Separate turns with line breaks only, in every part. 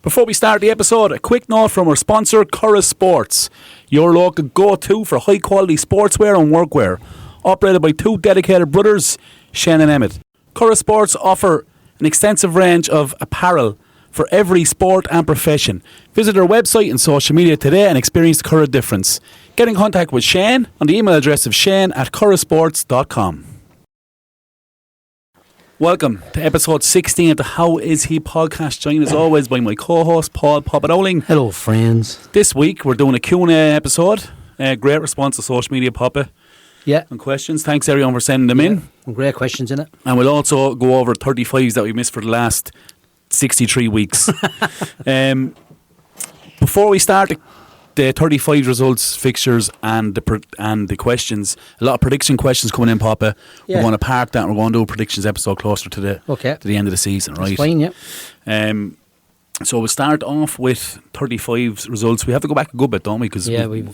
Before we start the episode, a quick note from our sponsor, Curra Sports, your local go-to for high-quality sportswear and workwear. Operated by two dedicated brothers, Shane and Emmett. Curra Sports offer an extensive range of apparel for every sport and profession. Visit our website and social media today and experience the Curra difference. Get in contact with Shane on the email address of shane@currasports.com. Welcome to episode 16 of the How Is He podcast, joined as always by my co-host Paul Popadowling.
Hello friends.
This week we're doing a Q&A episode. Great response to social media, Papa.
Yeah.
And questions. Thanks everyone for sending them in.
Great questions in it.
And we'll also go over 35s that we missed for the last 63 weeks. Before we start the 35 results, fixtures and the questions, a lot of prediction questions coming in, Papa.
Yeah.
We're going to park that and we're going to do a predictions episode closer to the end of the season, right?
That's fine, yeah.
So we'll start off with 35 results. We have to go back a good bit, don't we? Because we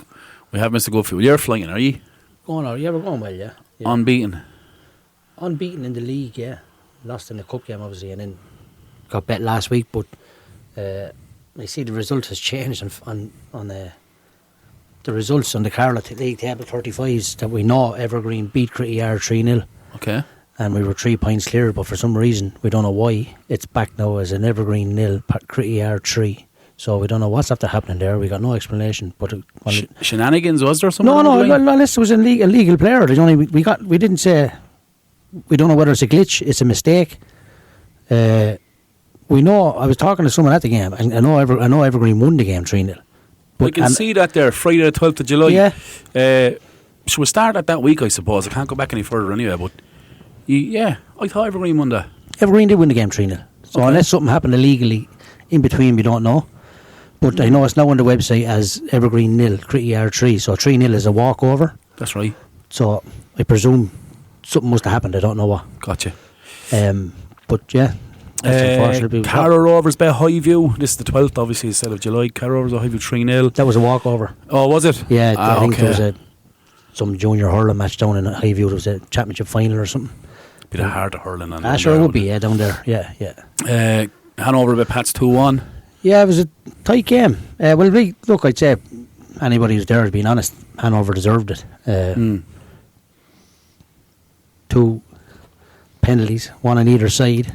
have missed a good few. You're flying, are you?
We're going well, yeah.
Unbeaten
Unbeaten in the league, yeah. Lost in the cup game, obviously, and then got bet last week, but I see the result has changed on the results on the Carlow League table 35s that we know Evergreen beat Critty Yard 3-0.
Okay.
And we were 3 points clear, but for some reason, we don't know why, it's back now as an Evergreen 0, Critty Yard 3. So we don't know what's after happening there. We got no explanation. But
shenanigans, was there something?
No. Unless it was a legal player. We didn't say. We don't know whether it's a glitch. It's a mistake. We know. I was talking to someone at the game, and I know Evergreen won the game 3-0.
I can see that there. Friday the 12th of July.
Yeah.
Should we start at that week? I suppose I can't go back any further anyway. But I thought Evergreen won that.
Evergreen did win the game 3-0. So unless something happened illegally in between, we don't know. But I know it's now on the website as Evergreen 0, Critty Yard 3. So 3-0 is a walkover.
That's right.
So I presume something must have happened. I don't know what.
Gotcha.
But yeah, that's unfortunately.
Carrow Rovers bet Highview. This is the 12th, obviously, instead of July. Carrow Rovers Highview 3-0.
That was a walkover.
Oh, was it?
Yeah, I think there was some junior hurling match down in Highview. There was a championship final or something.
Bit of hard hurling on.
Sure, it would be. Yeah, down there. Yeah.
Hanover bet Pats 2-1.
Yeah, it was a tight game. Look, I'd say anybody who's there, being honest, Hanover deserved it. 2 penalties, one on either side.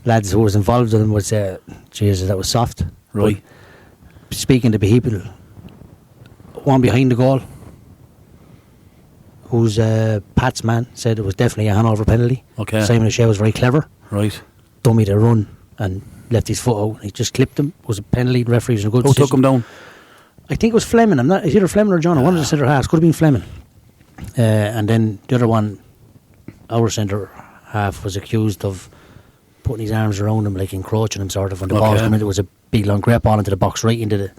Lads who was involved in them would say, Jesus, that was soft.
Right.
But speaking to people, one behind the goal, who's Pat's man, said it was definitely a Hanover penalty.
Okay.
Simon O'Shea was very clever.
Right.
Dummy to run and left his foot out. He just clipped him. It was a penalty. The referee was in a good
Who took him down?
I think it was Fleming. It's either Fleming or John. One of the centre halves. Could have been Fleming. And then the other one, our centre half, was accused of putting his arms around him, like encroaching him, sort of. When the ball came in, it was a big long great ball into the box, right into the.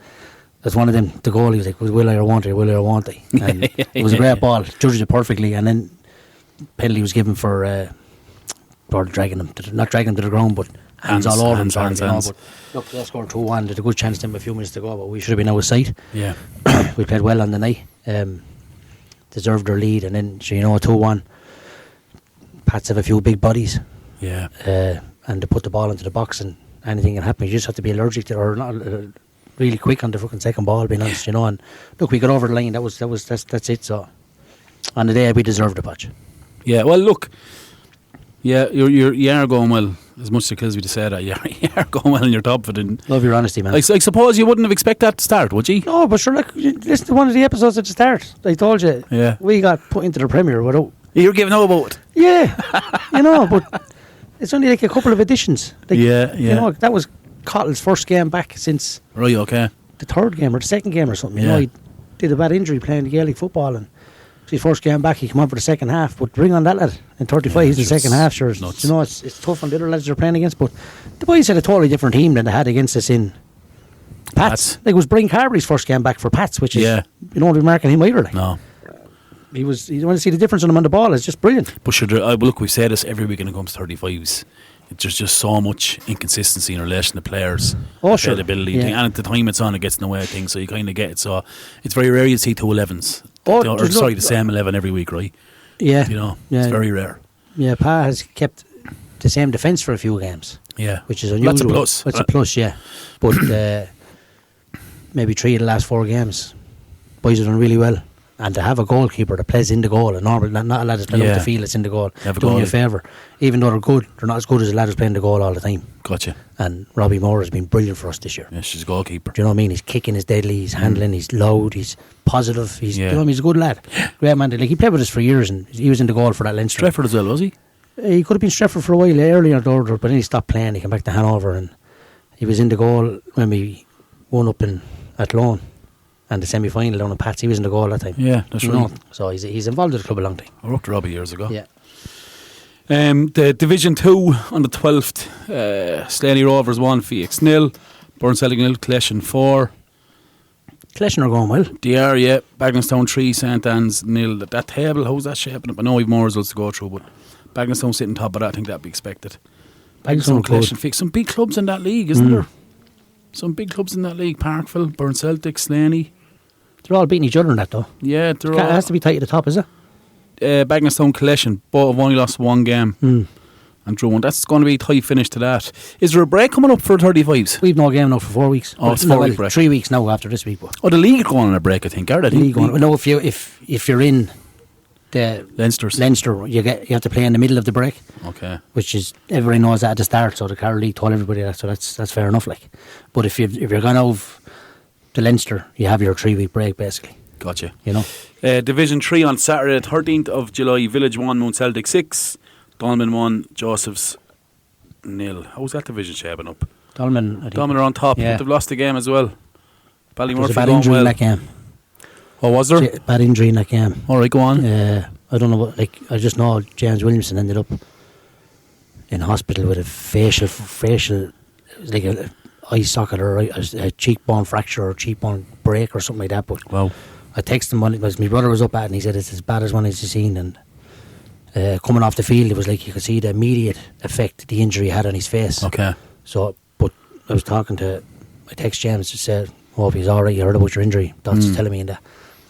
As one of them, the goalie was like, "Will I or won't I? Will I or won't I?" And it was a great ball. Judged it perfectly, and then penalty was given for dragging him, not dragging him to the ground, but hands all over him. But look, they scored 2-1. There's a good chance then with a few minutes to go, but we should have been out of sight.
Yeah.
We played well on the night. Deserved their lead, and then 2-1. Pats have a few big bodies.
Yeah.
And they put the ball into the box, and anything can happen. You just have to be allergic to, or not really quick on the fucking second ball, being honest, And look, we got over the line. That's it. So on the day, we deserved the patch.
Yeah. Well, look. Yeah, you are going well. As much as Kilsby to say that, you are going well, and you're top of it.
Love your honesty, man.
I suppose you wouldn't have expected that to start, would you?
No, but sure, listen to one of the episodes at the start. I told you, we got put into the Premier without.
You're giving out about it.
Yeah, but it's only like a couple of editions. That was Cottle's first game back since.
Right. Okay.
The third game or the second game or something. He did a bad injury playing the Gaelic football, and his first game back, he came on for the second half. But bring on that lad in 35, he's the second half. Sure, it's tough on the other lads they're playing against. But the boys had a totally different team than they had against us in Pats. Like, it was Brian Carberry's first game back for Pats, which is you don't be marking him either. Like. No. You want to see the difference on him on the ball. It's just brilliant.
But sure, look, we say this every week when it comes to 35s. There's just so much inconsistency in relation to players' credibility, and at the time it's on, it gets in the way of things. So you kind of get it. So it's very rare you see 2 11s. The same 11 every week, right?
Yeah,
it's very rare.
Yeah, Pa has kept the same defence for a few games.
Yeah.
Which is unusual.
That's a plus.
That's a plus, yeah. But maybe 3 of the last 4 games, boys have done really well. And to have a goalkeeper that plays in the goal, and normal, not a lad that's playing up the field that's in the goal, doing you a favour. Even though they're good, they're not as good as a lad who's playing the goal all the time.
Gotcha.
And Robbie Moore has been brilliant for us this year.
Yeah, she's a goalkeeper.
Do you know what I mean? He's kicking, he's deadly, he's handling, he's loud, he's positive. He's, you know what I mean? He's a good lad. Great man. Like, he played with us for years, and he was in the goal for that Leinster.
Stretford as well, was he?
He could have been Stretford for a while earlier, but then he stopped playing. He came back to Hanover, and he was in the goal when we won up in Athlone. And the semi-final down in Pats, he was in the goal that time.
Yeah, that's right.
So he's involved with the club a long time.
I worked with Robbie years ago.
Yeah.
The Division 2 on the 12th, Slaney Rovers 1, Phoenix 0, Burn Celtic 0, Cleshin 4.
Cleshin are going well.
They are, yeah. Bagnallstown 3, St Anne's 0. That table, how's that shaping up? I know we've more results to go through, but Bagnallstown sitting top of that, I think that'd be expected. Bagnallstown, Cleshin, Phoenix. Some big clubs in that league, isn't there? Some big clubs in that league. Parkville, Burn Celtic, Slaney.
They're all beating each other in that, though.
Yeah,
it has to be tight at the top, is it?
Bagnallstown, Cleshin, both have only lost 1 game and drew 1. That's going to be a tight finish to that. Is there a break coming up for 35s?
We've no game now for 4 weeks.
Oh, it's 4 week break.
3 weeks now after this week. But.
Oh, the league are going on a break, I think, are they?
The league going. No, if you're in the Leinster, you have to play in the middle of the break.
Okay.
Which is, everybody knows that at the start, so the Carroll League told everybody that, so that's fair enough. Like, but if you're going over the Leinster, you have your 3 week break basically.
Gotcha.
You know.
Division 3 on Saturday, 13th of July. Village 1, Mount Celtic 6. Dolman 1, Joseph's 0. How's that division shaping up?
Dolman
are on top, but they've lost the game as well.
There was a bad injury in that game.
Oh, was there?
Bad injury in that game.
Alright, go on.
I don't know what, I just know James Williamson ended up in hospital with a facial like a eye socket or a cheekbone fracture or cheekbone break or something like that. But
wow.
I texted him because my brother was up at it, and he said it's as bad as one he's seen. And coming off the field, it was like you could see the immediate effect the injury had on his face.
Okay.
So, but I was talking to, I text James to say, hope he's alright, you heard about your injury. That's telling me that.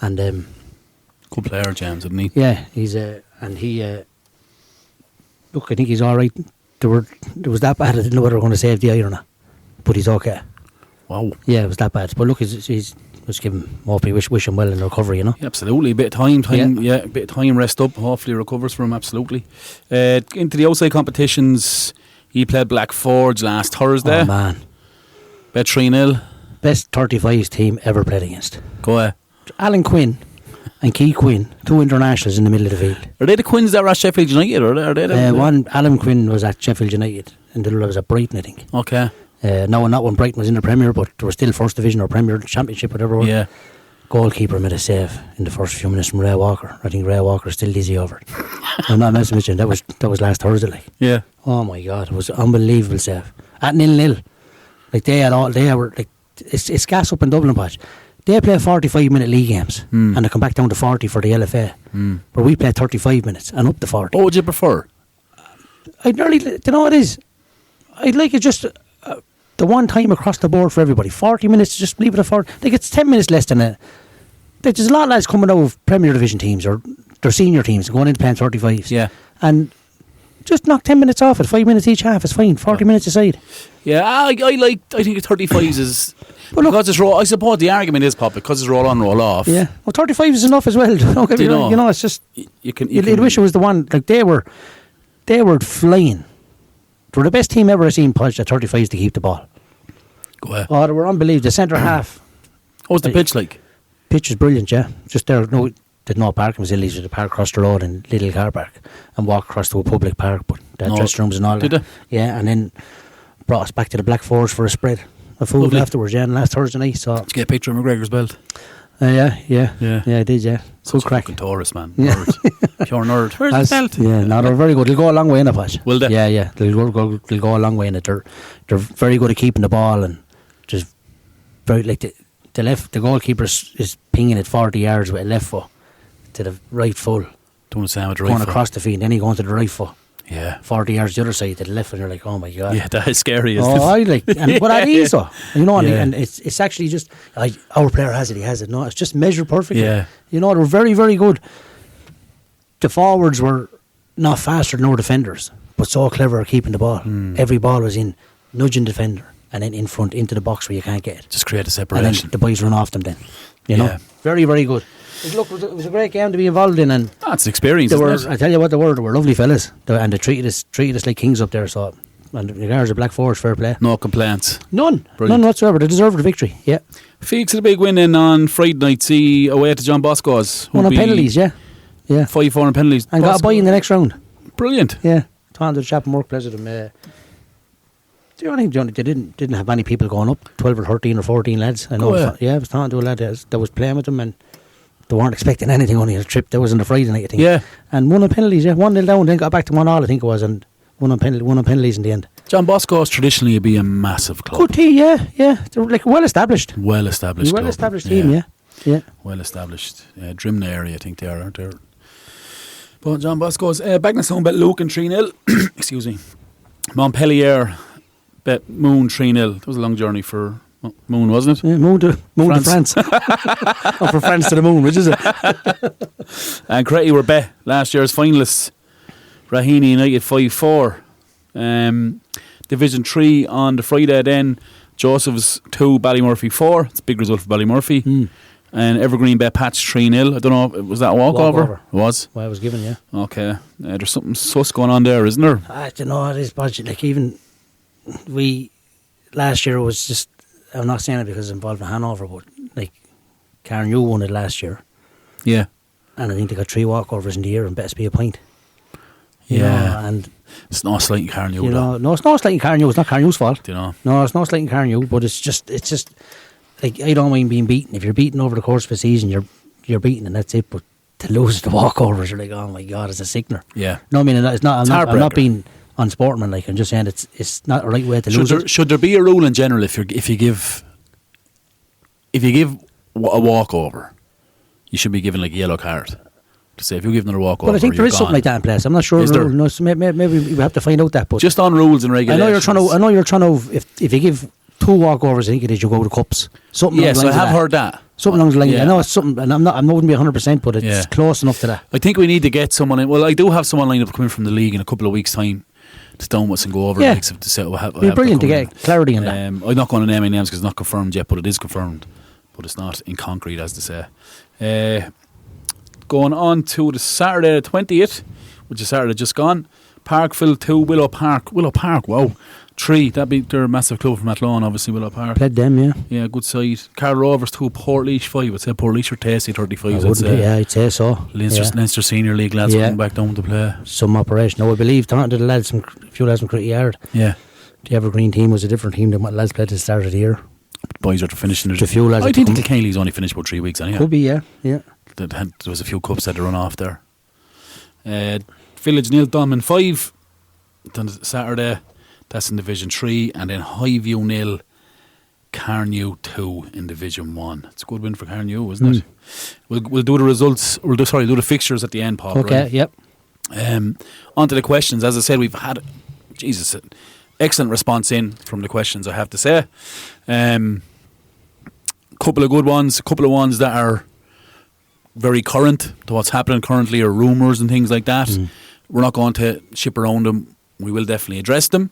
And
good player, James, isn't he?
Yeah, he's and he look, I think he's alright. There was that bad. I didn't know whether we were going to save the eye or not, but he's okay.
Wow.
Yeah, it was that bad. But look, he's just give him, hopefully wish him well in the recovery, you know.
Yeah, absolutely, a bit of time, a bit of time, rest up. Hopefully recovers from him. Absolutely. Into the outside competitions, he played Black Forge last Thursday.
Oh man,
bet 3-0.
Best 35s team ever played against.
Go ahead.
Alan Quinn and Keith Quinn, 2 internationals in the middle of the field.
Are they the Quinns that were at Sheffield United, or are they?
One, Alan Quinn was at Sheffield United, and the other was at Brighton, I think.
Okay.
No, not when Brighton was in the Premier, but they were still First Division or Premier Championship, whatever.
Yeah.
Goalkeeper made a save in the first few minutes from Ray Walker. I think Ray Walker is still dizzy over it. I'm not messing with you. That was last Thursday, like.
Yeah.
Oh my God, it was an unbelievable save at 0-0. Like they were like it's gas up in Dublin, patch. They play 45-minute league games and they come back down to 40 for the LFA. But we play 35 minutes and up to 40.
What would you prefer?
I'd nearly, you know what it is? I'd like it just the one time across the board for everybody. 40 minutes, just leave it at 40. Like it's 10 minutes less than that. There's a lot of lads coming out of Premier Division teams or their senior teams going into playing 35s.
Yeah.
And just knock 10 minutes off it, 5 minutes each half, it's fine. 40 minutes aside.
Yeah, I think 35s is because it's roll. I suppose the argument is pop because it's roll on, roll off.
Yeah, well, 35 is enough as well. Don't get me wrong. You know, it's just you'd wish it was the one. Like they were flying. They were the best team ever I've seen push at 35s to keep the ball.
Go ahead.
Oh, they were unbelievable. The centre half.
What was the pitch like?
Pitch is brilliant. Yeah, just there. No, did no parking facilities. With the park across the road in Little Car Park and walk across to a public park. But they had dressing rooms and all
that.
Did they? Yeah, and then brought us back to the Black Forge for a spread of food afterwards. Yeah, and last Thursday night. So
did you get a picture of McGregor's belt?
Yeah, I did. Yeah, so crack.
Fucking tourist, man. Nerd. Pure nerd. Where's the belt?
Yeah, no, they're very good. They'll go a long way in it, Patch.
Will they?
Yeah. They'll go a long way in it. They're very good at keeping the ball and just very like the goalkeeper is pinging it 40 yards with a left foot to the right full.
Doing the same with the right
going
foot.
Across the field, then he going to the right foot.
Yeah.
40 yards the other side to the left, and you're like, oh my God.
Yeah, that is scary. Isn't
it? I like, and but at ease though, you know, and it's actually just our player has it, he has it. No, it's just measured perfectly.
Yeah.
You know, they're very, very good. The forwards were not faster than our defenders, but so clever at keeping the ball. Every ball was in, nudging the defender, and then in front into the box where you can't get it.
Just create a
And
separation.
then the boys run off them then. You know? Very, very good. Look, it was a great game to be involved in, and
That's an experience,
they were,
isn't it?
I tell you what, they were lovely fellas, and they treated us like kings up there. So, and the guys are Black Forest, fair play.
No complaints.
None
Brilliant.
whatsoever. They deserved the victory. Yeah,
Feeks had a big win in on Friday night. See away to John Bosco's.
one on penalties. Yeah,
5-4 on penalties.
and got a bye in the next round.
Brilliant.
Yeah, Tom to the chap and work pleasure them. The only thing they didn't have many people going up, 12 or 13 or 14 lads. I know. I was talking to a lad that was playing with them, and they weren't expecting anything on a trip. That was on the Friday night, I think.
Yeah.
And one on penalties. Yeah, 1-0 down, then got back to 1-1, I think it was, and one on penalties in the end.
John Bosco's traditionally be a massive club.
Good team, yeah. They're like well established.
Well established.
Well established team, yeah.
Well established. Drimna area, I think they are, aren't they? But John Bosco's Bagnus home bet Luke and 3-0. Excuse me. Montpellier bet Moon 3-0. That was a long journey for Moon, wasn't it?
Yeah, Moon to France. Or from France to the moon, which is it?
And Cretty were bet last year's finalists. Raheny United 5-4. Division 3 on the Friday then. Joseph's 2, Ballymurphy 4. It's a big result for Ballymurphy. And Evergreen bet Patch 3-0. I don't know, was that a walkover? It was?
Well, I was given, yeah.
Okay. There's something sus going on there, isn't there?
I don't know, it is budget. Like, even last year was just, I'm not saying it because it's involved in Hanover, but like, Carnew won it last year.
Yeah.
And I think they got 3 walkovers in the year and best be a point. You
Yeah.
know, and
It's not slighting Carnew,
you
though.
know, no, it's not slighting Carnew. It's not Carnew's fault.
Do you know?
No, it's not slighting Carnew, but it's just like, I don't mind being beaten. If you're beaten over the course of a season, you're beaten and that's it. But to lose the walkovers, you're like, oh my God, it's a sickener.
Yeah.
No, I mean, it's not. I'm
heartbreaker.
not being unsportsmanlike. I'm just saying it's not the right way to lose it.
Should there be a rule in general if you give a walkover, you should be given like a yellow card to say if you give another walkover.
Well, I think there is
you're
something
gone.
like that in place. I'm not sure.
Is there?
No, so maybe we have to find out that. But
Just on rules and
I
regulations.
know you're trying to. If you give 2 walkovers, I think it is, you go to cups. Something.
Yes,
along the
I
lines of
have
that.
heard that.
Something along the lines.
Yeah.
I know it's something, and I wouldn't be 100%, but it's
Yeah.
close enough to that.
I think we need to get someone in. Well, I do have someone lined up coming from the league in a couple of weeks' time to stone with us and go over
Yeah.
the likes of to set.
It'd be brilliant to get clarity on that.
I'm not going to name any names because it's not confirmed yet, but it is confirmed. But it's not in concrete, as they say. Going on to the Saturday the 20th, which is Saturday just gone. Parkville 2, Willow Park. Willow Park, wow. 3, they're a massive club from Athlone, obviously, Willow Park.
Played them, yeah.
Yeah, good side. Carl Rovers 2, Portleash 5. I'd say Portleash are tasty 35s.
I'd say so.
Leinster Senior League lads coming back down to play.
Some operation. No, I believe talking to the lads, a few lads from Critty Yard.
Yeah.
The Evergreen team was a different team than what lads played at the start of the year.
Boys are finishing.
The few lads
I
that
think
come-
the Kilkenny's only finished about 3 weeks anyway.
Could be, yeah.
There was a few cups that had run off there. Village 0, Dolman 5. Then Saturday, that's in Division 3. And then Highview 0, Carnew 2 in Division 1. It's a good win for Carnew, isn't it? We'll do the results. Do the fixtures at the end, Paul.
Okay,
right?
yep.
On to the questions. As I said, we've had excellent response in from the questions, I have to say. Couple of good ones, a couple of ones that are very current to what's happening currently, or rumours and things like that. We're not going to ship around them. We will definitely address them.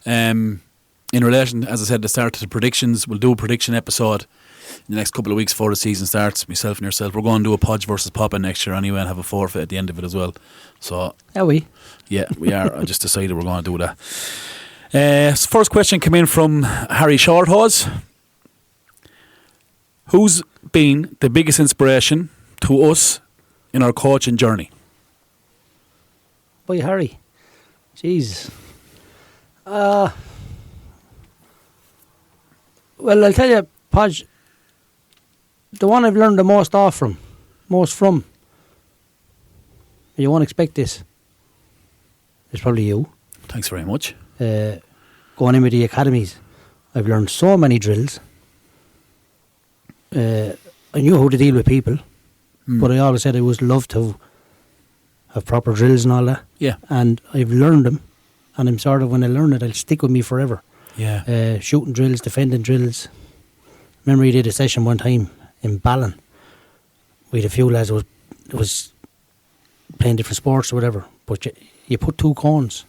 In relation, as I said at the start, to the predictions, we'll do a prediction episode in the next couple of weeks before the season starts. Myself and yourself, we're going to do a Podge versus Poppin next year anyway, and have a forfeit at the end of it as well. So, yeah, we are. I just decided we're going to do that. First question came in from Harry Shorthose. Who's been the biggest inspiration to us in our coaching journey?
Boy, Harry. Jeez. Well, I'll tell you, Podge, the one I've learned the most from, you won't expect this, is probably you.
Thanks very much.
Going in with the academies, I've learned so many drills. I knew how to deal with people, but I always said I always loved to have proper drills and all that.
Yeah.
And I've learned them, and I'm sort of, when I learn it, it'll stick with me forever.
Yeah.
Shooting drills, defending drills. Remember, we did a session one time in Ballin. We had a few lads that was playing different sports or whatever, but you put 2 cones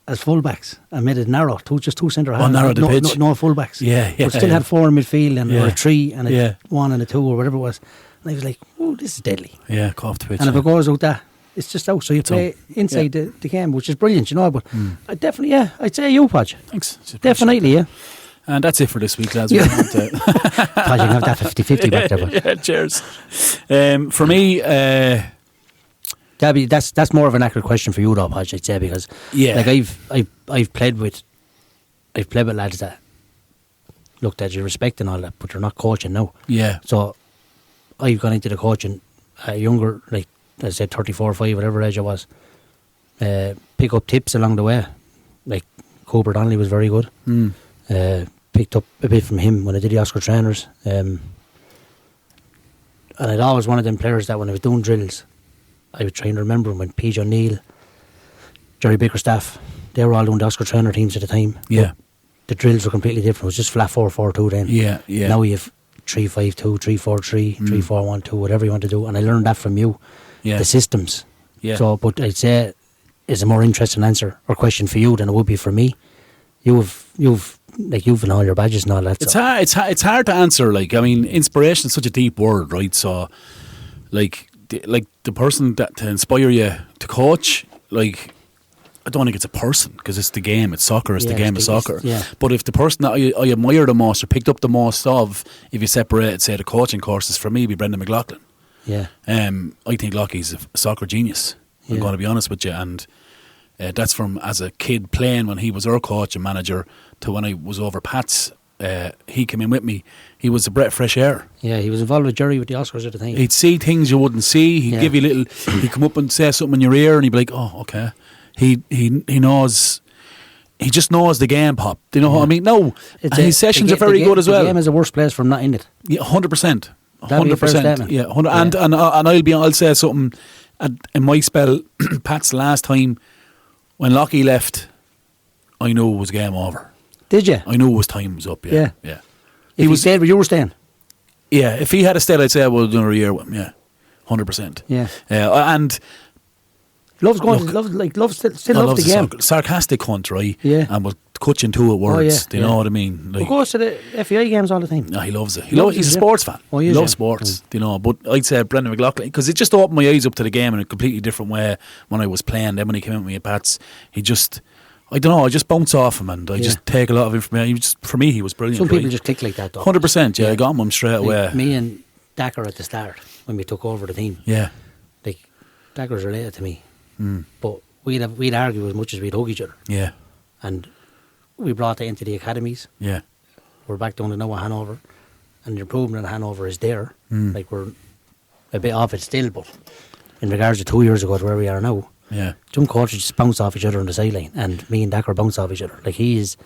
as fullbacks and made it narrow, just two centre halves.
narrow the pitch.
No fullbacks.
Yeah.
But still had 4 in midfield and or a 3 and a
Yeah.
1 and a 2 or whatever it was. And I was like, oh, this is deadly.
Yeah, go off the pitch.
And if it goes out that, it's just out. So you play inside the game, which is brilliant, you know. But I definitely, I'd say you, Podge.
Thanks.
Definitely, yeah.
And that's it for this week, lads.
Yeah. Podge, you can have that 50-50 back there. But.
Yeah, cheers. For me,
that's more of an accurate question for you, though, Podge, I'd say, because like I've played with lads that look that you respect and all that, but they're not coaching now.
Yeah.
So I've gone into the coaching younger, like I said, 34 or 5, whatever age I was. Pick up tips along the way. Like Cooper Donnelly was very good. Picked up a bit from him when I did the Oscar trainers. And I'd always one of them players that when I was doing drills, I would try and remember when P. John Neal, Jerry Bickerstaff, they were all doing the Oscar trainer teams at the time.
Yeah.
The drills were completely different. It was just flat 4-4-2 then.
Yeah.
Now you have 3-5-2, 3-4-3, 3-4-1-2, whatever you want to do. And I learned that from you.
Yeah.
The systems.
Yeah.
So, but I'd say it's a more interesting answer or question for you than it would be for me. You've and all your badges and all that.
It's hard to answer. Like, I mean, inspiration is such a deep word, right? So, like the person that to inspire you to coach, like, I don't think it's a person because it's the game. It's soccer. It's the game of soccer. But if the person that I admire the most or picked up the most of, if you separated, say, the coaching courses, for me, would be Brendan McLaughlin.
Yeah.
I think Lockie's a soccer genius. I'm going to be honest with you, and that's from as a kid playing when he was our coach and manager to when I was over Pat's. He came in with me. He was a breath of fresh air.
Yeah, he was involved with Jerry with the Oscars at the time.
He'd see things you wouldn't see. He'd give you little. He'd come up and say something in your ear, and he'd be like, "Oh, okay." He knows. He just knows the game, Pop. Do you know what I mean? No, his sessions are very good as well.
The game is the worst place for him not in it.
Yeah, 100%.
100%.
Yeah, 100. And I'll say something. In my spell, Pat's last time when Lockie left, I knew it was game over.
Did you?
I knew his time was up. Yeah.
If he stayed where you were staying.
Yeah, if he had stayed, I'd say I would have done a year with him. Yeah, 100%.
Yeah.
And
loves going. Still loves the game.
Sarcastic cunt, right?
Yeah.
And will cut you into it words. Do you know what I mean?
Like, he goes to the FAI games all the time.
No, he loves it. He's a sports fan.
Oh,
he loves sports. Do you know? But I'd say Brendan McLaughlin because it just opened my eyes up to the game in a completely different way when I was playing. Then when he came in with me at Pats, he just. I don't know. I just bounce off him and I just take a lot of information. For me, he was brilliant.
Some people just click like that, though.
100%. Yeah, I got him straight away.
Me and Dacker at the start when we took over the team.
Yeah,
like Dacker's related to me, but we'd argue as much as we'd hug each other.
Yeah,
and we brought that into the academies.
Yeah,
we're back down to now at Hanover, and the improvement in Hanover is there. Like we're a bit off it still, but in regards to 2 years ago to where we are now.
Yeah,
some coaches just bounce off each other on the sideline, and me and Dacker bounce off each other. Like he's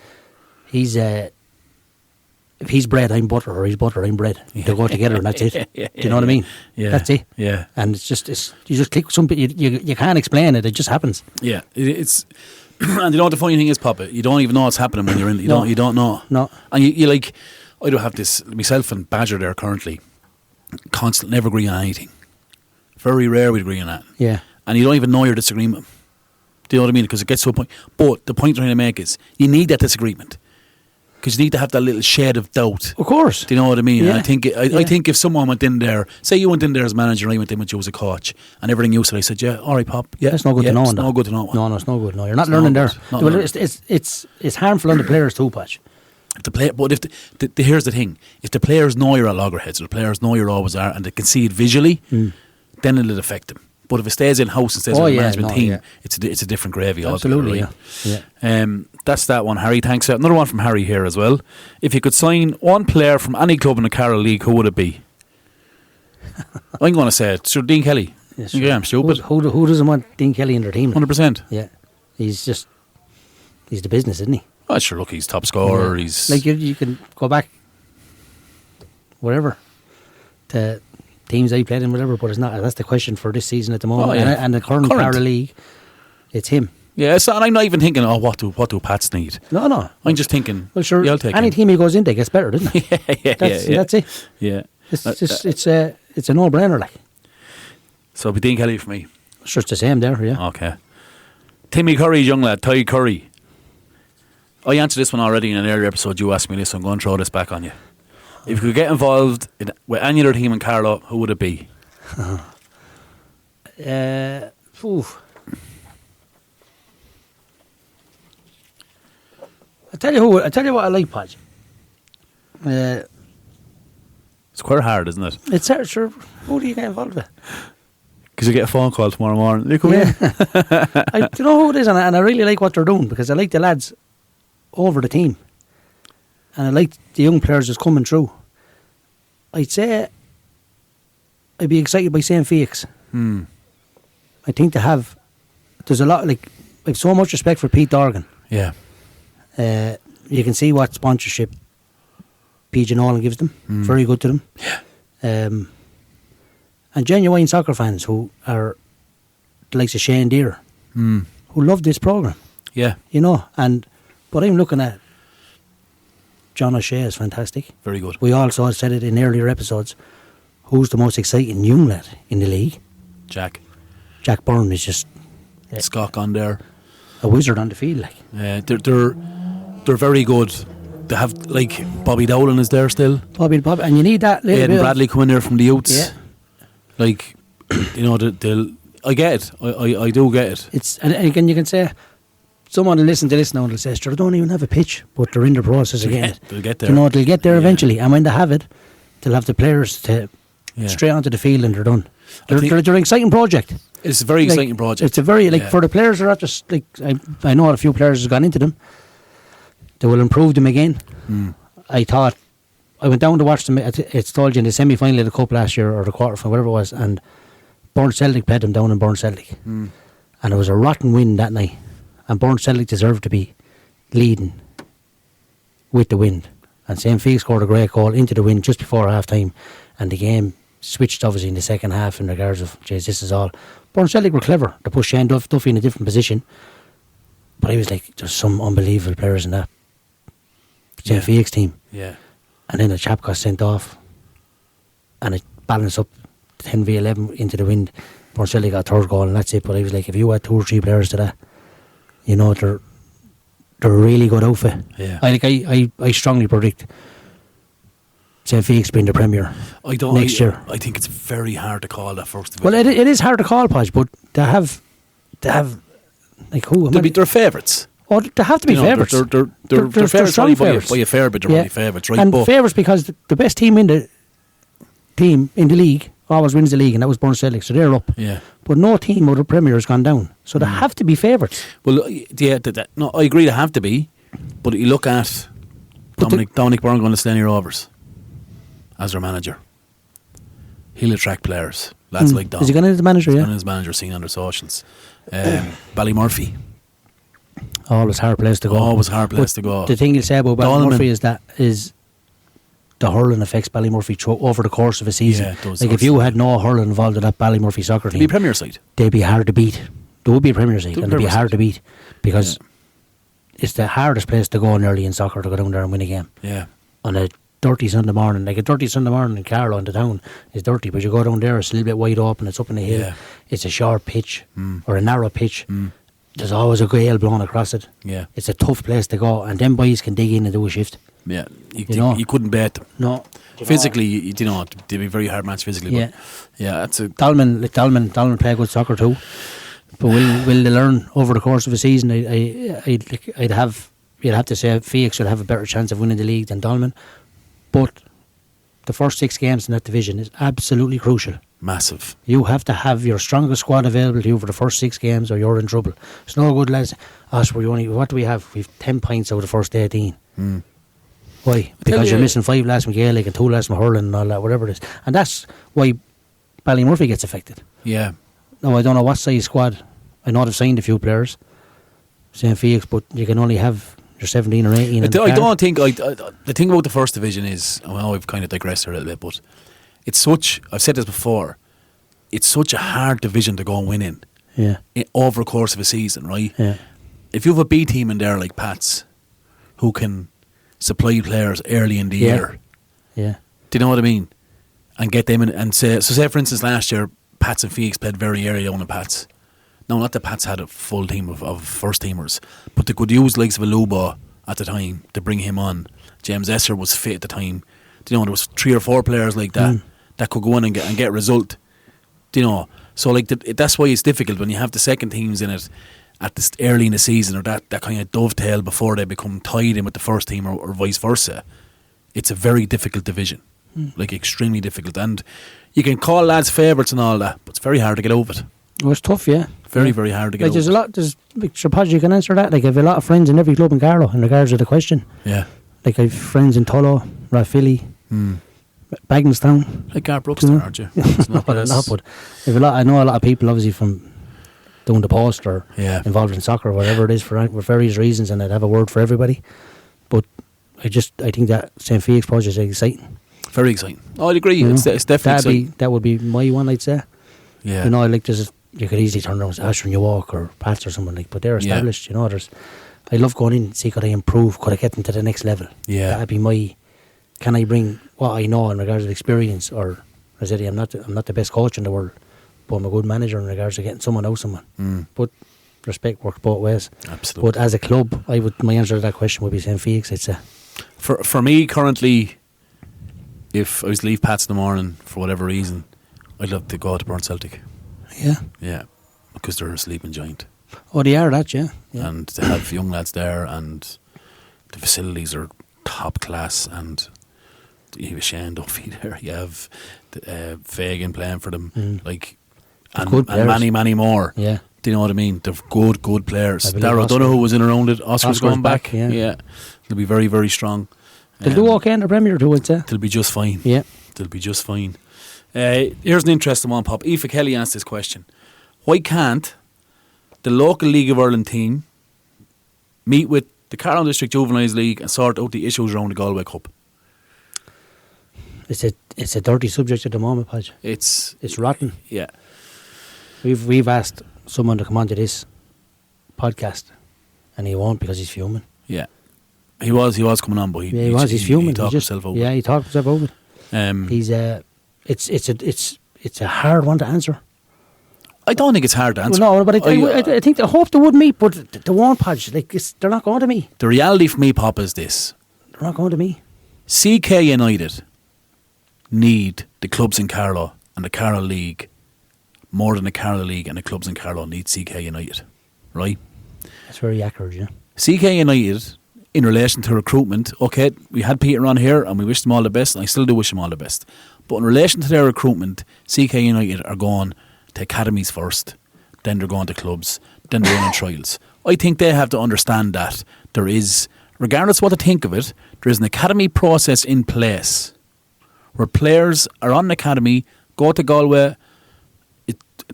if he's bread, I'm butter, or he's butter, I'm bread. They go together, and that's it. Do you know what I mean?
Yeah,
that's it.
Yeah,
and you just click something. You can't explain it. It just happens.
Yeah, it's. And you know what the funny thing is, Papa? You don't even know what's happening when you're in. You don't know.
No.
And you like, I don't have this myself and Badger there currently. Constant, never agree on anything. Very rare we agree on that.
Yeah.
And you don't even know your disagreement. Do you know what I mean? Because it gets to a point. But the point I'm trying to make is you need that disagreement. Because you need to have that little shade of doubt.
Of course.
Do you know what I mean?
Yeah.
And I think if someone went in there, say you went in there as manager and I went in with you as a coach, and everything you said, I said, yeah, all right, Pop. Yeah,
it's no good to know.
It's no good to know.
No, it's no good. No, you're not learning there. Well, it's harmful on the players too, Patch.
But if here's the thing: if the players know you're at loggerheads, or the players know you're always are, and they can see it visually, then it'll affect them. But if it stays in house and stays with the management team, it's a different gravy.
Absolutely,
altogether, right? That's that one, Harry. Thanks. Another one from Harry here as well. If you could sign one player from any club in the Carroll League, who would it be? I'm going to say it. Sir Dean Kelly.
Yeah, sure.
Yeah, I'm stupid.
Who doesn't want Dean Kelly in their team?
100%.
Yeah, he's the business, isn't he?
Oh, sure. Look, he's top scorer. Yeah. He's
like you can go back, wherever, to teams I played in, whatever. But it's not. That's the question for this season at the moment. And the current Carroll League, it's him.
Yeah, so, and I'm not even thinking, what do Pats need?
No.
I'm just thinking,
well, sure,
I'll take
any
him.
team he goes into gets better, doesn't it? That's it.
Yeah.
It's a no-brainer, like.
So it'll be Dean Kelly for me.
It's just the same there, yeah.
Okay. Timmy Curry's young lad, Ty Curry. I answered this one already in an earlier episode. You asked me this, so I'm going to throw this back on you. If you could get involved with any other team in Carlow, who would it be?
I tell you what I like, Podge.
It's quite hard, isn't it?
It's sure. Who do you get involved with?
Because you get a phone call tomorrow morning. You come in.
Do you know who it is? And I really like what they're doing, because I like the lads over the team, and I like the young players that's coming through. I'd say I'd be excited by St. Felix. I think there's a lot, like, I have so much respect for Pete Dorgan.
Yeah.
You can see what sponsorship PG Nolan gives them. Very good to them.
Yeah.
And genuine soccer fans who are the likes of Shane Deere, who love this programme.
Yeah.
You know, but I'm looking at John O'Shea is fantastic.
Very good.
We also said it in earlier episodes. Who's the most exciting young lad in the league?
Jack
Byrne is just
Scott on there.
A wizard on the field, like.
They're very good. They have, like, Bobby Dowling is there still.
Bobby, and you need that little
Aidan
bit
Bradley coming there from the youths.
Yeah.
Like, you know, I get it. I do get it.
And again, you can say, someone will listen to this now and they'll say, sure, they don't even have a pitch, but they're in the process again.
They'll get there.
You know, they'll get there eventually. And when they have it, they'll have the players to straight onto the field and they're done. They're an exciting project.
It's a very exciting project.
It's a very, for the players that are just, like, I know a few players have gone into them. They will improve them again. I went down to watch them. It's told you in the semi-final of the Cup last year, or the quarter-final, whatever it was, and Burn Celtic played them down in Burn Celtic. And it was a rotten win that night. And Burn Celtic deserved to be leading with the wind. And St. Felix scored a great goal into the wind just before half-time. And the game switched, obviously, in the second half in regards of, geez, this is all. Burn Celtic were clever. They pushed Shane Duffy in a different position. But I was like, there's some unbelievable players in that St. Felix team.
Yeah.
And then a chap got sent off. And it balanced up 10v11 into the wind. Burn Celtic got a third goal and that's it. But I was like, if you had 2 or 3 players to that, you know, they're a really good outfit.
Yeah.
I strongly predict St. Felix being the Premier next year.
I think it's very hard to call that first division.
Well, it is hard to call, Podge, but they have like who?
They're favourites.
Oh, they have to be favourites.
They're favourites by a fair bit. They're only favourites, right?
And favourites because the best team in the league always wins the league, and that was Burn Celtic, so they're up.
Yeah.
But no team of the Premier has gone down, so they have to be favourites.
Well, yeah, no, I agree they have to be, but you look at Dominic Byrne going to Slaney Rovers as their manager. He'll attract players. Lads like Dom.
Is he going to be the manager?
He's
Yeah.
going to his manager, seen under socials. Ballymurphy.
Always hard place to go.
Always hard place to go.
The thing you say about Ballymurphy is the hurling affects Ballymurphy over the course of a season.
Yeah, it does.
Like if you had no hurling involved in that Ballymurphy soccer team,
They'd be a Premier side.
They'd be hard to beat. They would be a Premier side, and they'd be hard to beat because it's the hardest place to go early in soccer, to go down there and win a game.
Yeah.
On a dirty Sunday morning, like a dirty Sunday morning in Carlow in the town is dirty, but you go down there, it's a little bit wide open, it's up in the hill, it's a short pitch or a narrow pitch. There's always a gale blowing across it.
Yeah.
It's a tough place to go, and them boys can dig in and do a shift.
Yeah. You couldn't bet them.
No.
Physically, they'd be a very hard match physically.
Yeah.
But yeah, that's a...
Dalman play good soccer too. But will they learn over the course of a season? You'd have to say Felix would have a better chance of winning the league than Dalman. But the first 6 games in that division is absolutely crucial.
Massive.
You have to have your strongest squad available to you for the first 6 games, or you're in trouble. It's no good, lads. What do we have? We've 10 points out of the first 18. Why? Because you're missing 5 lads from Gaelic and 2 lads from hurling and all that, whatever it is. And that's why Ballymurphy gets affected.
Yeah.
No, I don't know what size squad. I know they've signed a few players, St. Felix, but you can only have your 17 or 18.
I don't think... the thing about the first division is... I know we've kind of digressed here a little bit, but it's such... I've said this before. It's such a hard division to go and win in.
Yeah.
Over the course of a season, right?
Yeah.
If you have a B team in there like Pats, who can supply players early in the year...
Yeah.
Do you know what I mean? And get them in and say... So say, for instance, last year, Pats and Felix played very early on in Pats. Now, not that Pats had a full team of first teamers, but they could use likes of a Lubo at the time to bring him on. James Esser was fit at the time. Do you know, there was 3 or 4 players like that that could go in and get a result. Do you know? So like that's why it's difficult when you have the second teams in it at this early in the season, or that kind of dovetail before they become tied in with the first team, or vice versa. It's a very difficult division, like extremely difficult, and you can call lads favourites and all that, but it's very hard to get over it.
Oh, it's tough, yeah.
Very hard to get over.
There's a lot. Suppose you can answer that. Like I have a lot of friends in every club in Carlow in regards to the question.
Yeah.
Like I have friends in Tullow, Rathvilly, Bagenstown.
Like Gar Brooks, aren't you? It's not
but I know a lot of people obviously from doing the post or involved in soccer or whatever it is for various reasons, and I'd have a word for everybody. But I think that St. Felix project is exciting.
Very exciting. Oh, I'd agree. It's definitely exciting.
That would be my one, I'd say.
Yeah.
You know, like you could easily turn around to Asher and York or Pats or someone like, but they're established. You know, I love going in and see could I improve, could I get them to the next level. Yeah. That'd be my. Can I bring what I know in regards to experience, or I said I'm not the best coach in the world, but I'm a good manager in regards to getting someone out someone. But respect works both ways.
Absolutely.
But as a club, my answer to that question would be St. Felix, I'd say.
For me currently, if I was to leave Pats in the morning for whatever reason, I'd love to go to Burn Celtic.
Yeah.
Yeah, because they're a sleeping giant.
Oh, they are that, yeah.
And they have young lads there, and the facilities are top class, and you have Shane Duffy there, you have Fagan playing for them, and many more. Yeah. Do you know what I mean? They're good players. Darragh Donoghue was in around it. Oscar's going back. Yeah. They'll be very, very strong.
They'll do okay in the Premier too, I'd say.
They'll be just fine.
Yeah.
They'll be just fine. Here's an interesting one, Pop. Aoife Kelly asked this question. Why can't the local League of Ireland team meet with the Carlow District Juveniles League and sort out the issues around the Galway Cup?
It's a dirty subject at the moment, Podge. It's rotten.
Yeah.
We've asked someone to come onto this podcast, and he won't because he's fuming.
Yeah. He was coming on, but he's fuming. He talked himself over.
Yeah, he talked himself over. It's a hard one to answer.
I don't think it's hard to answer.
Well, no, but I think I hope they would meet, but they won't, Podge. Like they're not going to meet.
The reality for me, Pop, is this:
they're not going to meet.
CK United need the clubs in Carlow and the Carlow League more than the Carlow League and the clubs in Carlow need CK United, right?
That's very accurate, yeah.
CK United, in relation to recruitment, okay, we had Peter on here and we wish them all the best, and I still do wish them all the best. But in relation to their recruitment, CK United are going to academies first, then they're going to clubs, then they're running trials. I think they have to understand that there is, regardless of what they think of it, there is an academy process in place where players are on an academy, go to Galway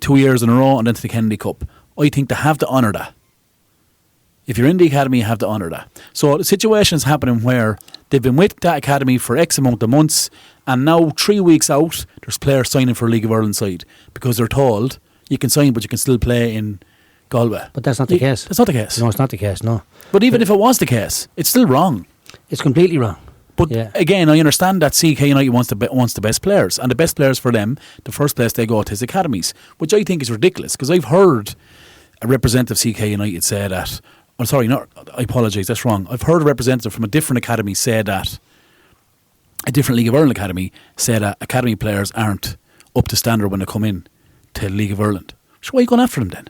2 years in a row and then to the Kennedy Cup. I think they have to honour that. If you're in the academy, you have to honour that. So the situation is happening where they've been with that academy for X amount of months, and now 3 weeks out, there's players signing for a League of Ireland side because they're told you can sign, but you can still play in Galway.
But that's not the case.
That's not the case.
No, it's not the case, no.
But even if it was the case, it's still wrong.
It's completely wrong.
But again, I understand that CK United wants the best players, and the best players for them, the first place they go to is academies, which I think is ridiculous, because I've heard a representative of CK United say that, I apologise, that's wrong. I've heard a representative from a different academy say that, a different League of Ireland academy, say that academy players aren't up to standard when they come in to League of Ireland. So why are you going after them then?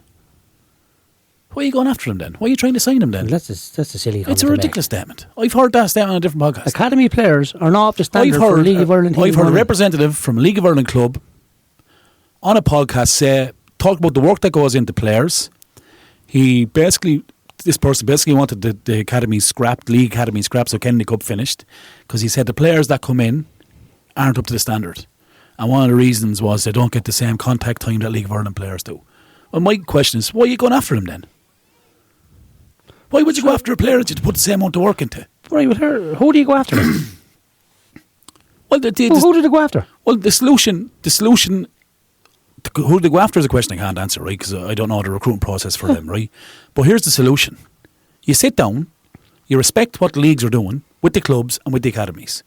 Why are you going after them then? Why are you trying to sign them then?
That's a silly comment.
It's a ridiculous statement. I've heard that statement on a different podcast.
Academy players are not up to standard for a League of Ireland team.
I've heard a representative from a League of Ireland club on a podcast talk about the work that goes into players. This person basically wanted the academy scrapped, League Academy scrapped, so Kennedy Cup finished, because he said the players that come in aren't up to the standard. And one of the reasons was they don't get the same contact time that League of Ireland players do. Well, my question is, why are you going after them then? Why would you go after a player that you put the same amount of work into?
Right, but who do you go after?
Well,
who did they go after?
Well, the solution. Who do they go after is a question I can't answer, right? Because I don't know the recruitment process for them, right? But here's the solution: you sit down, you respect what the leagues are doing with the clubs and with the academies.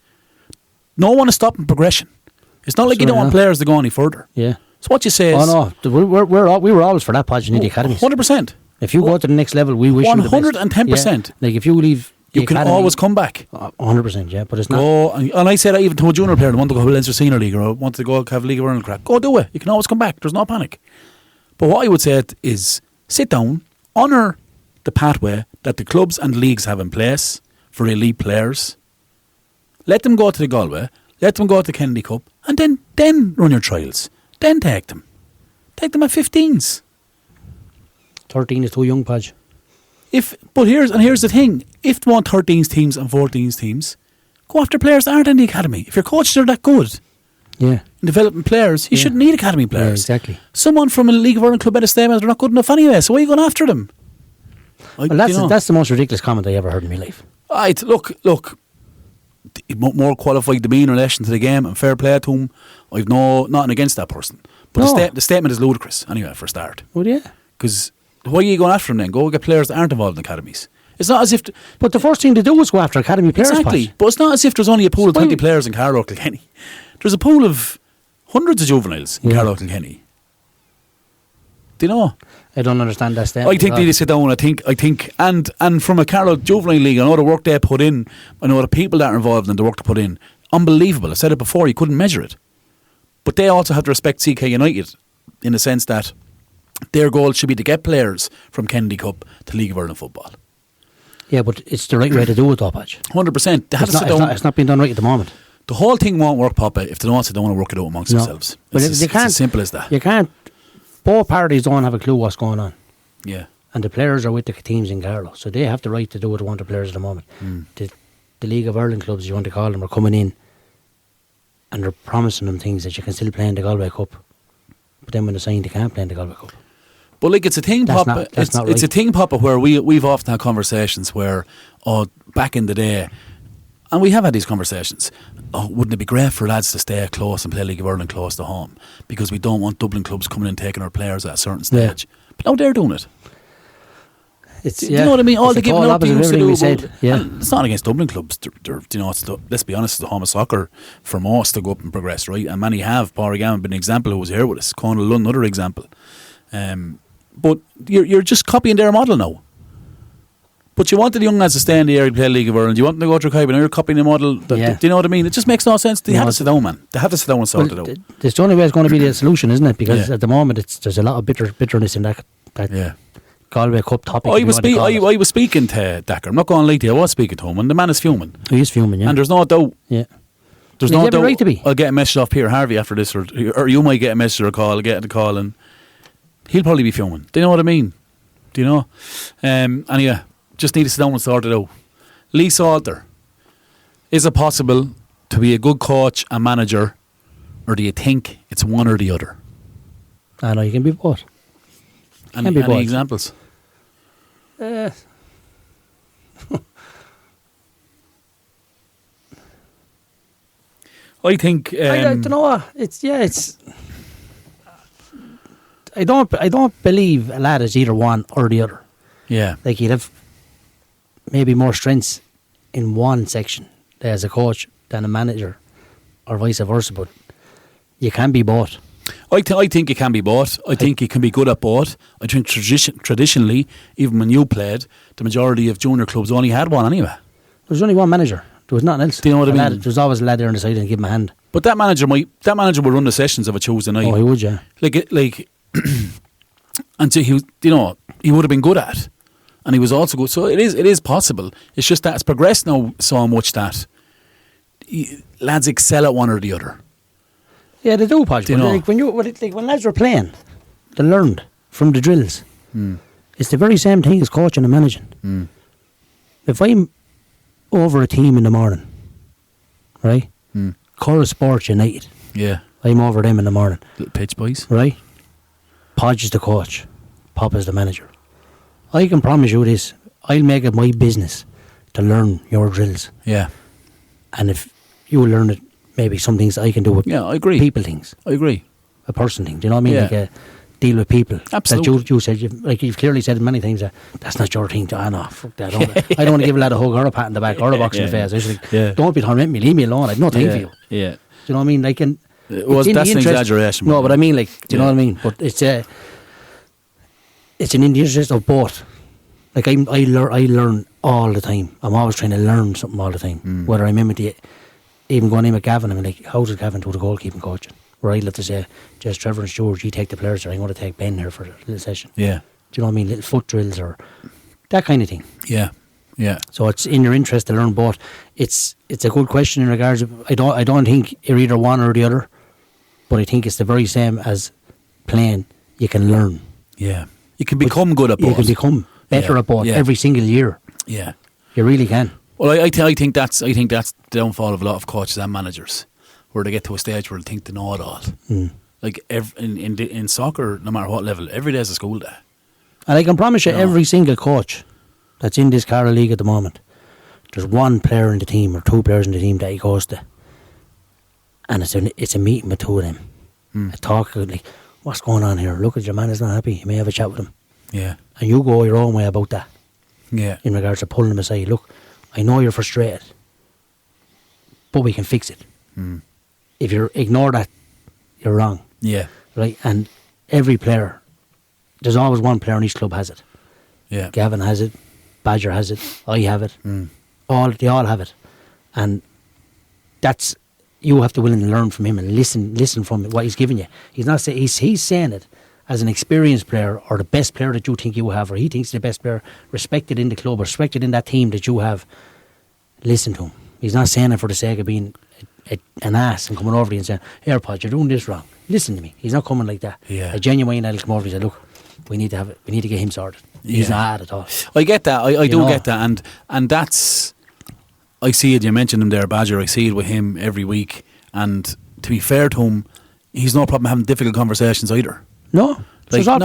No one is stopping progression. It's not like you don't want players to go any further.
Yeah.
So what you say is,
no, we were always for that, Podge, in the academies.
100%.
If you go to the next level, we wish
110%.
Like if you leave
You can always come back.
100%, yeah, but it's not.
And I say that even to a junior player that want to go to Leinster Senior League or want to go have League of Ireland crack. Go do it. You can always come back. There's no panic. But what I would say is sit down, honour the pathway that the clubs and leagues have in place for elite players. Let them go to the Galway, let them go to the Kennedy Cup, and then run your trials. Then take them. Take them at 15s.
13 is too young, Podge.
But here's the thing. If they want 13s teams and 14s teams, go after players that aren't in the academy. If your coaches are that good in developing players, you shouldn't need academy players.
Yeah, exactly.
Someone from a League of Ireland club at a statement, they're not good enough anyway, so why are you going after them?
Well, that's the most ridiculous comment I ever heard in my life.
Right, look, more qualified to me in relation to the game and fair play to him. I've nothing against that person. But the statement is ludicrous, anyway, for a start.
Well, yeah.
Because why are you going after them then? Go get players that aren't involved in academies. It's not as if...
But the first thing to do is go after academy players.
Exactly.
Pat.
But it's not as if there's only a pool of 20 players in Carlow Kilkenny. There's a pool of hundreds of juveniles in Carlow Kilkenny. Do you know?
I don't understand that statement.
I think they need to sit down. I think, and from a Carlow Juvenile League, I know the work they put in, I know the people that are involved in the work they put in, unbelievable. I said it before, you couldn't measure it. But they also have to respect CK United in the sense that their goal should be to get players from Kennedy Cup to League of Ireland football.
Yeah, but it's the right way to do it, though, Patch.
100%. They have to sit down.
It's not being done right at the moment.
The whole thing won't work, Papa, if they don't sit down and work it out amongst themselves. It's as simple as that.
You can't. Both parties don't have a clue what's going on.
Yeah.
And the players are with the teams in Carlow, so they have the right to do what they want the players at the moment. The League of Ireland clubs, you want to call them, are coming in and they're promising them things that you can still play in the Galway Cup. But then when they're saying they can't play in the Galway Cup.
But like it's a thing, Papa. It's a thing, Papa, where we've often had conversations where, back in the day, and we have had these conversations. Wouldn't it be great for lads to stay close and play League of Ireland close to home because we don't want Dublin clubs coming in taking our players at a certain stage. Yeah. But now they're doing it. Do you know what I mean? All the giving up they used to do. It's not against Dublin clubs. Let's be honest, it's the home of soccer for most to go up and progress, right? And many have. Paul Regan been an example who was here with us. Conal Lunn, another example. But you're just copying their model now. But you wanted the young lads to stay in the area to play League of Ireland. You want them to go through Kaiba. Now you're copying the model. Do you know what I mean? It just makes no sense. They have to sit down, man. They have to sit down and sort it out.
It's the only way it's going to be the solution, isn't it? Because at the moment, there's a lot of bitterness in that Galway Cup topic.
I was speaking to Dakar. I'm not going to lie to you. I was speaking to him, and the man is fuming.
He is fuming, yeah.
And there's no doubt.
Yeah.
There's no doubt.
Right to be.
I'll get a message off Peter Harvey after this, or you might get a message or a call. I'll get a call, and he'll probably be fuming. Do you know what I mean? Do you know? And yeah. Just need to sit down and sort it out. Lee Salter, is it possible to be a good coach and manager, or do you think it's one or the other?
I know you can be both.
Any examples?
I
think
I don't know what it's. I don't believe a lad is either one or the other.
Yeah,
like he'd have maybe more strengths in one section as a coach than a manager, or vice versa. But you can be both.
I think you can be both. I think you can be good at both. I think traditionally, even when you played, the majority of junior clubs only had one anyway. There
was only one manager. There was nothing else.
Do you know what I mean?
There was always a lad there on the side and give him a hand.
But that manager would run the sessions of a Tuesday night.
Oh, he would, yeah.
Like, and so he would have been good at it. And he was also good. So it is possible. It's just that it's progressed now so much that lads excel at one or the other.
Yeah, they do, Podge. Like when lads were playing, they learned from the drills. It's the very same thing as coaching and managing. If I'm over a team in the morning, right? Curra Sports United.
Yeah.
I'm over them in the morning.
Little pitch boys.
Right? Podge is the coach. Pop is the manager. I can promise you this. I'll make it my business to learn your drills.
Yeah.
And if you learn it, maybe some things I can do with
I agree.
People things.
I agree.
A person thing. Do you know what I mean?
Yeah.
Like deal with people.
Absolutely.
That you said, you've clearly said many things that's not your thing. No, fuck that. I don't want to give a lad a hug or a pat in the back or a box in the face. I was like, don't be tormenting me, leave me alone. I've no time for you.
Yeah.
Do you know what I mean? Like,
that's an exaggeration.
No, but I mean, like, do you know what I mean? But it's in the interest of both Like I learn all the time. I'm always trying to learn something all the time. Whether I'm in with even going in with Gavin, I'm like, how does Gavin do the goalkeeping coaching? Where I'd love to say, just Trevor and Stuart, you take the players there, I'm going to take Ben here for a little session.
Yeah.
Do you know what I mean? Little foot drills or that kind of thing.
Yeah. Yeah.
So it's in your interest to learn both. It's a good question in regards of, I don't think you're either one or the other, but I think it's the very same as playing. You can learn.
Yeah. You can become good at both.
You can become better at both every single year.
Yeah.
You really can.
Well, I think that's the downfall of a lot of coaches and managers, where they get to a stage where they think they know it all. Like in soccer, no matter what level, every day is a school day.
And I can promise you, every single coach that's in this Carlow League at the moment, there's one player in the team or two players in the team that he goes to, and it's a meeting with two of them. A talk like, what's going on here? Look, at your man is not happy. You may have a chat with him. Yeah. And you go your own way about that. Yeah. In regards to pulling him aside. Look, I know you're frustrated, but we can fix it. If you ignore that, you're wrong. Yeah. Right? And every player, there's always one player in each club has it. Yeah. Gavin has it, Badger has it, I have it. They all have it. And that's, you have to be willing to learn from him and listen from what he's giving you. He's not saying, he's saying it as an experienced player or the best player that you think you have, or he thinks the best player, respected in the club or respected in that team that you have. Listen to him. He's not saying it for the sake of being an ass and coming over to you and saying, here, Pod, you're doing this wrong. Listen to me. He's not coming like that. Yeah. A genuine will come over and say, look, we need to get him sorted. He's not at all.
I get that. I do get that. And that's, I see it. You mentioned him there, Badger. I see it with him every week. And to be fair to him, he's no problem having difficult conversations either.
No.
Like, not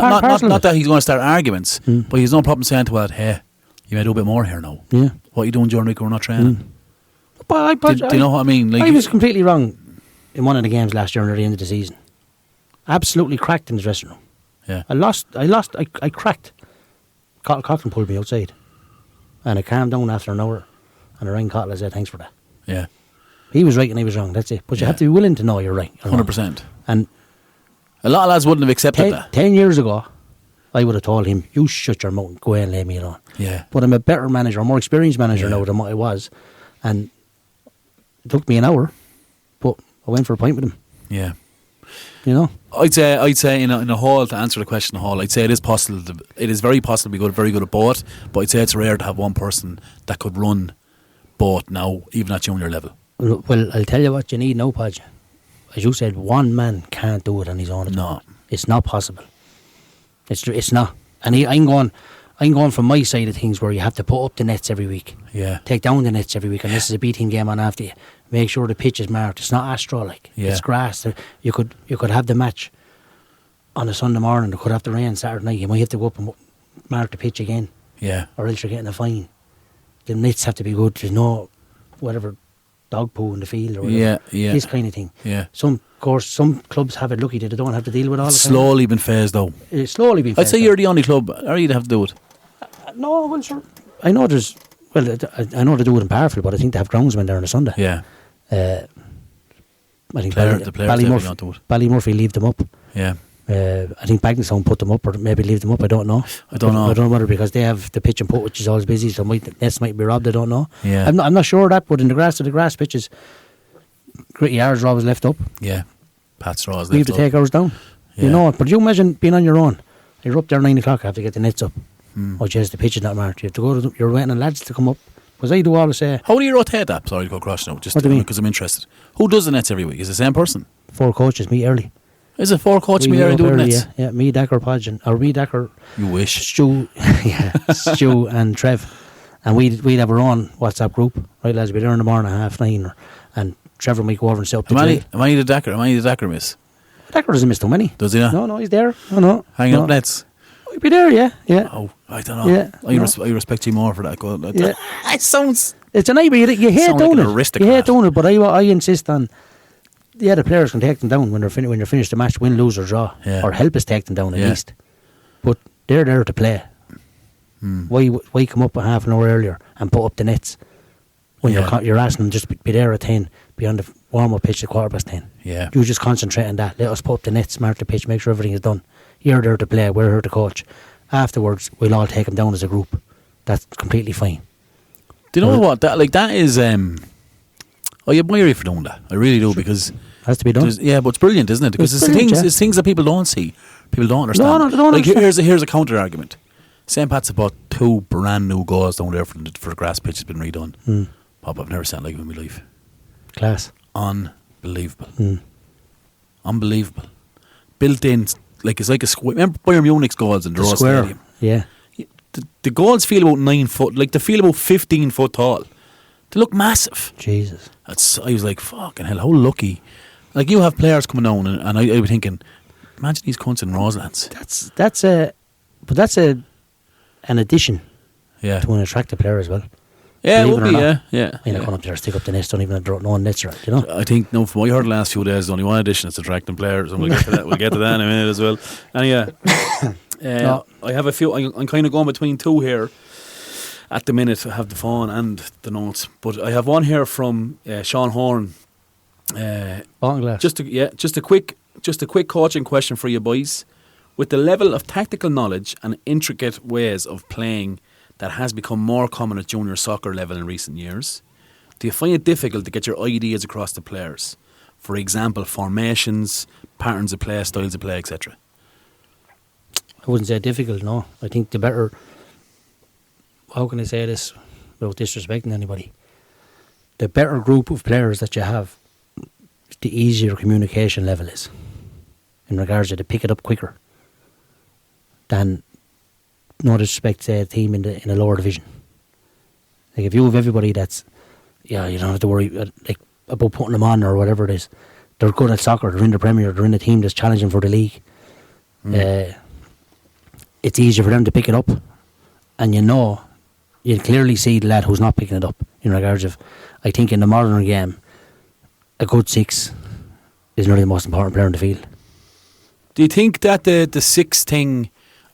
that he's going to start arguments, but he's no problem saying to it, hey, you may do a bit more here now. Yeah. What are you doing during the week? We're not training.
But
do you know what I mean? Like,
I was completely wrong in one of the games last year near the end of the season. Absolutely cracked in the dressing room. Yeah. I cracked. Coughlin pulled me outside. And I calmed down after an hour. And I rang Coughlin and said, thanks for that. Yeah. He was right and I was wrong, that's it. But you have to be willing to know you're right.
100%.
And
a lot of lads wouldn't have accepted that.
10 years ago, I would have told him, you shut your mouth and go away and leave me alone. Yeah. But I'm a better manager, a more experienced manager now than what I was. And it took me an hour, but I went for a pint with him. Yeah. You know?
I'd say in a whole, to answer the question in a whole, I'd say it is possible, it is very possible to be very good at both, but I'd say it's rare to have one person that could run both now, even at junior level.
Well, I'll tell you what you need now, Podge. As you said, one man can't do it on his own. No. It's not possible. It's not. And I'm going from my side of things where you have to put up the nets every week. Yeah. Take down the nets every week. And this is a B team game on after you. Make sure the pitch is marked. It's not Astro like. Yeah. It's grass. You could have the match on a Sunday morning. You could have the rain Saturday night. You might have to go up and mark the pitch again. Yeah. Or else you're getting a fine. The nets have to be good. There's no whatever dog poo in the field or whatever. Yeah. This kind of thing. Yeah. Some clubs have it lucky that they don't have to deal with all the time.
Slowly been phased though.
It's slowly been phased.
I'd say you're the only club, or you'd have to do it.
No, well, sure. I know they do it in Parfield, but I think they have groundsmen there on a Sunday. Yeah. I think Ballymurphy leave them up. Yeah. I think Bagnallstown put them up, or maybe leave them up. I don't know. I don't know whether because they have the pitch and putt, which is always busy, so nets might be robbed. I don't know. Yeah. I'm not sure of that, but in the grass pitches, gritty yards are always left up. Yeah. Pat straws. We have to take ours down. Yeah. You know it. But you imagine being on your own. You're up there 9 o'clock. I have to get the nets up. Oh, jeez, the pitch is not marked. You have to go. You're waiting on lads to come up. Because I do always say.
How do you rotate that? Sorry to go across now. Just what do you mean? Because I'm interested. Who does the nets every week? Is it the same person?
4 coaches meet early.
Is it 4 coaches meet early and do the nets?
Yeah, me, Decker, Podge, or me, Decker.
You wish.
Stu, Stu and Trev, and we'd have our own WhatsApp group. Right, lads, we'd be there in the morning at 9:30, and Trevor might go over and set up. Am
I the Decker miss?
Decker doesn't miss too many.
Does he not?
No, he's there. No.
Hanging up nets.
He'd be there, yeah.
Oh, I don't know. Yeah, I respect you more for that. It sounds.
It's a nightmare. You hate doing it. You hate doing it, but I insist on. Yeah, the players can take them down when you're finished the match, win, lose or draw, or help us take them down at least. But they're there to play. Why come up a half an hour earlier and put up the nets when you're asking them just be there at 10, be on the warm-up pitch at 10:15. Yeah, you just concentrate on that. Let us put up the nets, mark the pitch, make sure everything is done. You're there to play. We're here to coach. Afterwards, we'll all take them down as a group. that's completely fine.
Do you know what? That is. I admire you for doing that. I really do, because
has to be done.
Yeah, but it's brilliant, isn't it? Because it's things that people don't see, people don't understand.
No, they don't understand.
Here's a counter argument. St. Pat's about 2 brand new goals down there for the grass pitch has been redone. Pop, I've never seen like it in my life.
Class.
Unbelievable. Unbelievable. Built in, like it's like a square. Remember Bayern Munich's goals in the Ross Stadium?
Yeah.
The goals feel about 9 foot, like they feel about 15 foot tall. They look massive.
Jesus.
I was like, fucking hell, how lucky. Like, you have players coming down, and I was thinking, imagine these cunts in Roselands.
That's an addition to an attractive player as well.
Yeah, it would be, yeah.
You're not going up there, stick up the nest, don't even draw no nets, right, you know?
I think, no, from what I heard the last few days, there's only one addition that's attracting players, and we'll get to that. We'll get to that in a minute as well. And yeah, I have a few. I'm kind of going between two here at the minute. I have the phone and the notes, but I have one here from Sean Horn. Just a quick coaching question for you boys. With the level of tactical knowledge and intricate ways of playing that has become more common at junior soccer level in recent years, do you find it difficult to get your ideas across to players? For example, formations, patterns of play, styles of play, etc.
I wouldn't say difficult, no. I think the better... How can I say this without disrespecting anybody? The better group of players that you have, the easier communication level is. In regards to pick it up quicker than, no disrespect, say a team in a lower division. Like if you have everybody that's, you don't have to worry about putting them on or whatever it is. They're good at soccer, they're in the Premier, they're in a team that's challenging for the league. It's easier for them to pick it up, and you clearly see the lad who's not picking it up. In regards of, I think in the modern game, a good 6 is nearly the most important player in the field.
Do you think that the 6 thing?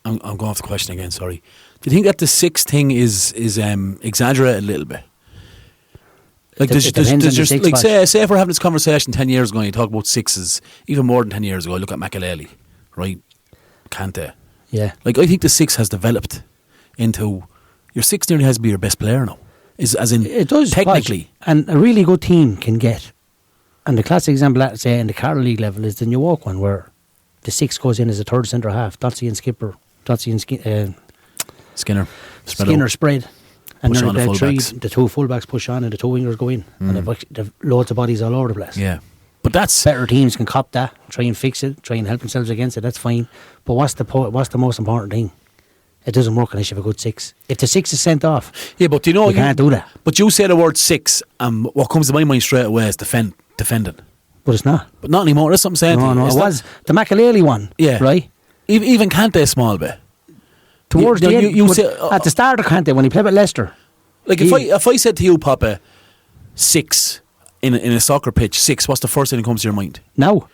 I'm going off the question again. Sorry. Do you think that the 6 thing is exaggerated a little bit? Like say if we're having this conversation 10 years ago and you talk about 6s, even more than 10 years ago, I look at Makelele, right? Kante.
Yeah.
Like, I think the 6 has developed into, your 6 nearly has to be your best player now. It does, technically.
And a really good team can get, and the classic example, let's say, in the Carroll League level is the New York one, where the 6 goes in as a third centre half. Dotsie and Skipper.
Skinner
spread. And then
the
2 fullbacks push on and the 2 wingers go in. And they've loads of bodies all over the place.
Yeah. But that's...
Better teams can cop that, try and fix it, try and help themselves against it, that's fine. But what's the most important thing? It doesn't work unless you have a good 6. If the 6 is sent off,
you
can't do that.
But you say the word 6, and what comes to my mind straight away is defending.
But it's not.
But not anymore, that's what I'm saying.
No, it was. The Makelele one, right?
Even Kante a small bit.
Towards the end, at the start of Kante, when he played with Leicester.
Like if I said to you, Papa, 6 in a soccer pitch, 6, what's the first thing that comes to your mind?
No,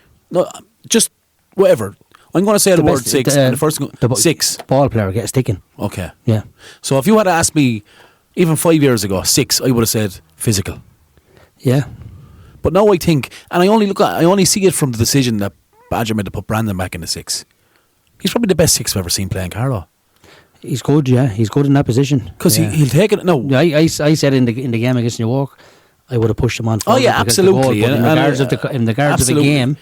just whatever. I'm going to say the word 6. And the first thing, 6.
Ball player, get sticking.
Okay.
Yeah.
So if you had asked me, even 5 years ago, 6, I would have said physical.
Yeah.
But now I think, and I only see it from the decision that Badger made to put Brandon back in the 6. He's probably the best 6 I've ever seen playing Carlow.
He's good, yeah. He's good in that position.
Because he'll take it. No,
I said in the game against New York, I would have pushed him on.
Oh yeah, absolutely.
In regards of the game,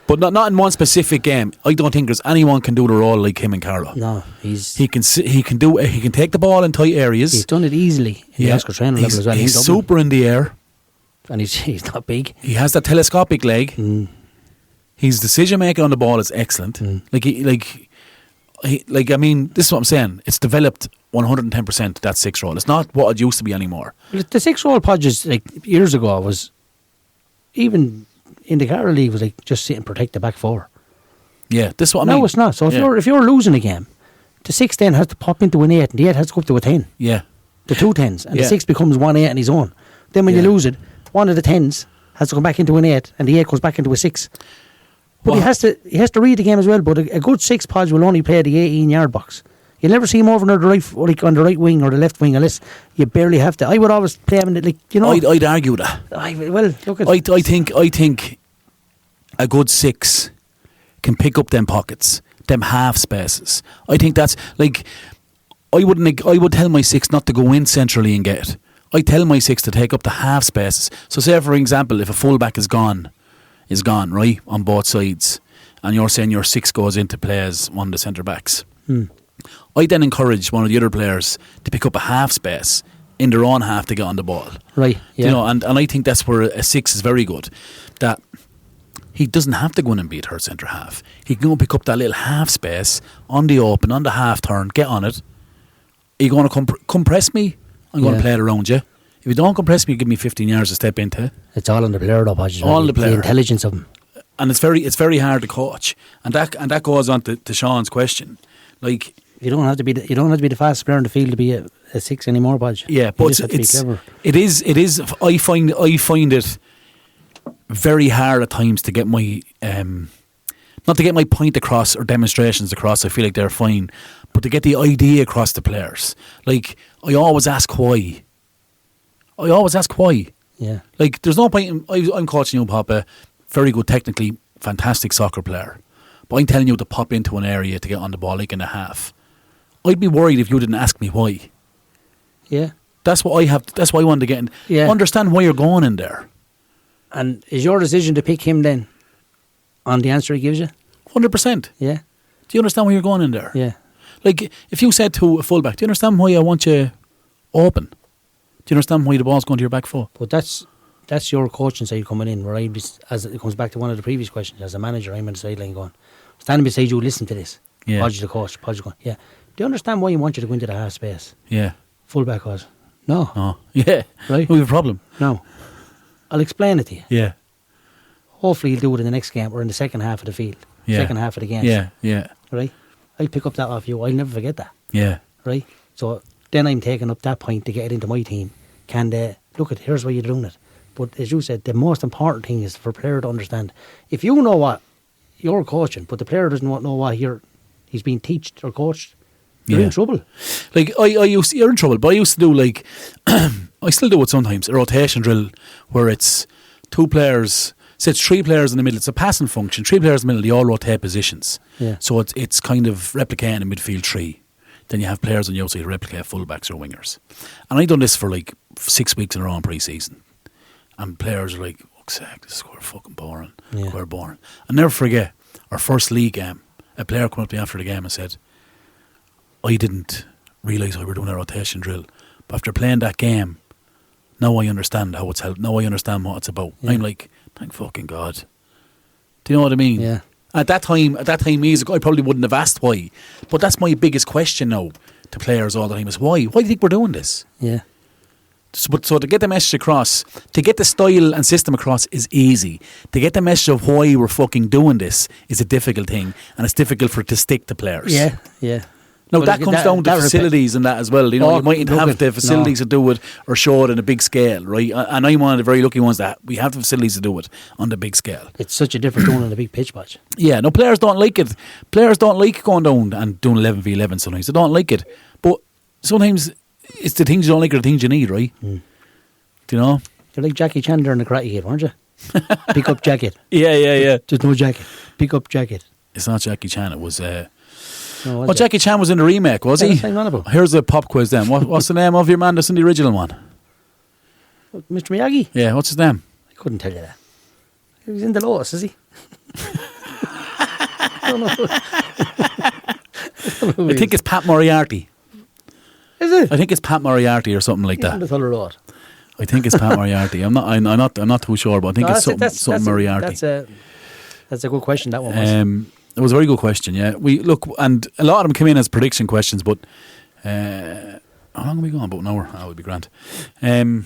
but not in one specific game. I don't think there's anyone can do the role like him in Carlow.
No, he can
take the ball in tight areas.
He's done it easily in the Oscar training level as well.
He's super in the air,
and he's not big.
He has that telescopic leg. His decision making on the ball is excellent. I mean, this is what I'm saying. It's developed 110% that 6 role. It's not what it used to be anymore.
The 6 role Podges, years ago, was, even in the Carroll League, was just sit and protect the back 4.
Yeah, this is what I mean.
No, it's not. So if you're losing a game, the 6 then has to pop into an 8 and the 8 has to go up to a 10.
Yeah.
The 2 10s. And the 6 becomes 1 8 on his own. Then when you lose it, one of the 10s has to come back into an 8 and the 8 goes back into a 6. But he has to read the game as well. But a good 6 Podge will only play the 18-yard box. You'll never see him over on the right wing or the left wing unless you barely have to. I would always play him
I'd argue that. I think a good 6 can pick up them pockets, them half spaces. I think that's I would tell my six not to go in centrally and get it. I tell my six to take up the half spaces. So say, for example, if a fullback is gone, right, on both sides, and you're saying your six goes into play as one of the centre backs, I then encourage one of the other players to pick up a half space in their own half to get on the ball.
Right, yeah.
You know, and I think that's where a six is very good. That he doesn't have to go in and be a third centre half. He can go and pick up that little half space on the open, on the half turn, get on it. Are you going to come press me? I'm going to play it around you. If you don't compress me, give me 15 yards to step into.
It's all on the player, though, Podge.
All on the player.
The intelligence of them.
And it's very hard to coach. And that goes on to Sean's question. Like,
you don't have to be the fastest player in the field to be a six anymore, Podge.
Yeah, but it is. I find it very hard at times to get my not to get my point across or demonstrations across. I feel like they're fine, but to get the idea across to players. Like, I always ask why.
Yeah.
Like, there's no point. I'm coaching you, Papa. Very good, technically, fantastic soccer player. But I'm telling you to pop into an area to get on the ball, like in a half. I'd be worried if you didn't ask me why.
Yeah.
That's what I have. That's why I wanted to get in.
Yeah.
Understand why you're going in there.
And is your decision to pick him then on the answer he gives you?
100%.
Yeah.
Do you understand why you're going in there?
Yeah.
Like, if you said to a fullback, do you understand why I want you open? Do you understand why the ball's going to your back foot?
But that's your coaching side coming in, where as it comes back to one of the previous questions, as a manager, I'm on the sideline going, standing beside you, listen to this.
Yeah.
Podge the coach, Podge going, yeah. Do you understand why you want you to go into the half space?
Yeah.
Fullback was, no.
Oh, yeah.
Right?
We have a problem.
No. I'll explain it to you.
Yeah.
Hopefully you'll do it in the next game or in the second half of the field.
Yeah.
Second half of the game.
Yeah, yeah.
Right? I'll pick up that off you. I'll never forget that.
Yeah.
Right? So then I'm taking up that point to get it into my team. Can they, look at, here's why you're doing it. But as you said, the most important thing is for a player to understand. If you know what you're coaching, but the player doesn't know what he's being taught or coached, you're in trouble.
Like, you're in trouble, but I used to do, like, I still do it sometimes, a rotation drill where it's two players, say it's three players in the middle, it's a passing function, three players in the middle, they all rotate positions.
Yeah.
So it's kind of replicating a midfield three. Then you have players on the outside who replicate fullbacks or wingers. And I've done this for like 6 weeks in a row in pre-season. And players are like, fuck's sake, this is quite fucking boring.
Yeah.
Quite boring. I'll never forget our first league game. A player came up to me after the game and said, I didn't realise we were doing a rotation drill. But after playing that game, now I understand how it's helped. Now I understand what it's about.
Yeah.
I'm like, thank fucking God. Do you know what I mean?
Yeah.
At that time years ago, I probably wouldn't have asked why. But that's my biggest question now to players all the time is why? Why do you think we're doing this?
Yeah.
So to get the message across, to get the style and system across is easy. To get the message of why we're fucking doing this is a difficult thing. And it's difficult for it to stick to players.
Yeah, yeah.
Now that comes down to facilities and that as well. You know, you mightn't have the facilities to do it or show it on a big scale, right? And I'm one of the very lucky ones that we have the facilities to do it on the big scale.
It's such a different doing on a big pitch, Podge.
Yeah, no, players don't like it. Players don't like going down and doing 11v11 sometimes. They don't like it. But sometimes it's the things you don't like are the things you need, right? Do you know?
You're like Jackie Chan during the Karate Kid, weren't you? Pick up jacket.
Yeah.
There's no jacket. Pick up jacket.
It's not Jackie Chan, it was...
Jackie
Chan was in the remake, was he? Here's a pop quiz then. What's the name of your man that's in the original one?
Mr. Miyagi?
Yeah, what's his name?
I couldn't tell you that. He was in the Lotus, is he? I don't know.
I think it's Pat Moriarty.
Is it?
I think it's Pat Moriarty or something like that.
The Thunder Road.
I think it's Pat Moriarty. I'm not too sure, but I think it's something Moriarty.
That's a good question, that one was.
It was a very good question, yeah. We look, and a lot of them came in as prediction questions, but how long are we going? About an hour. That would be grand. Another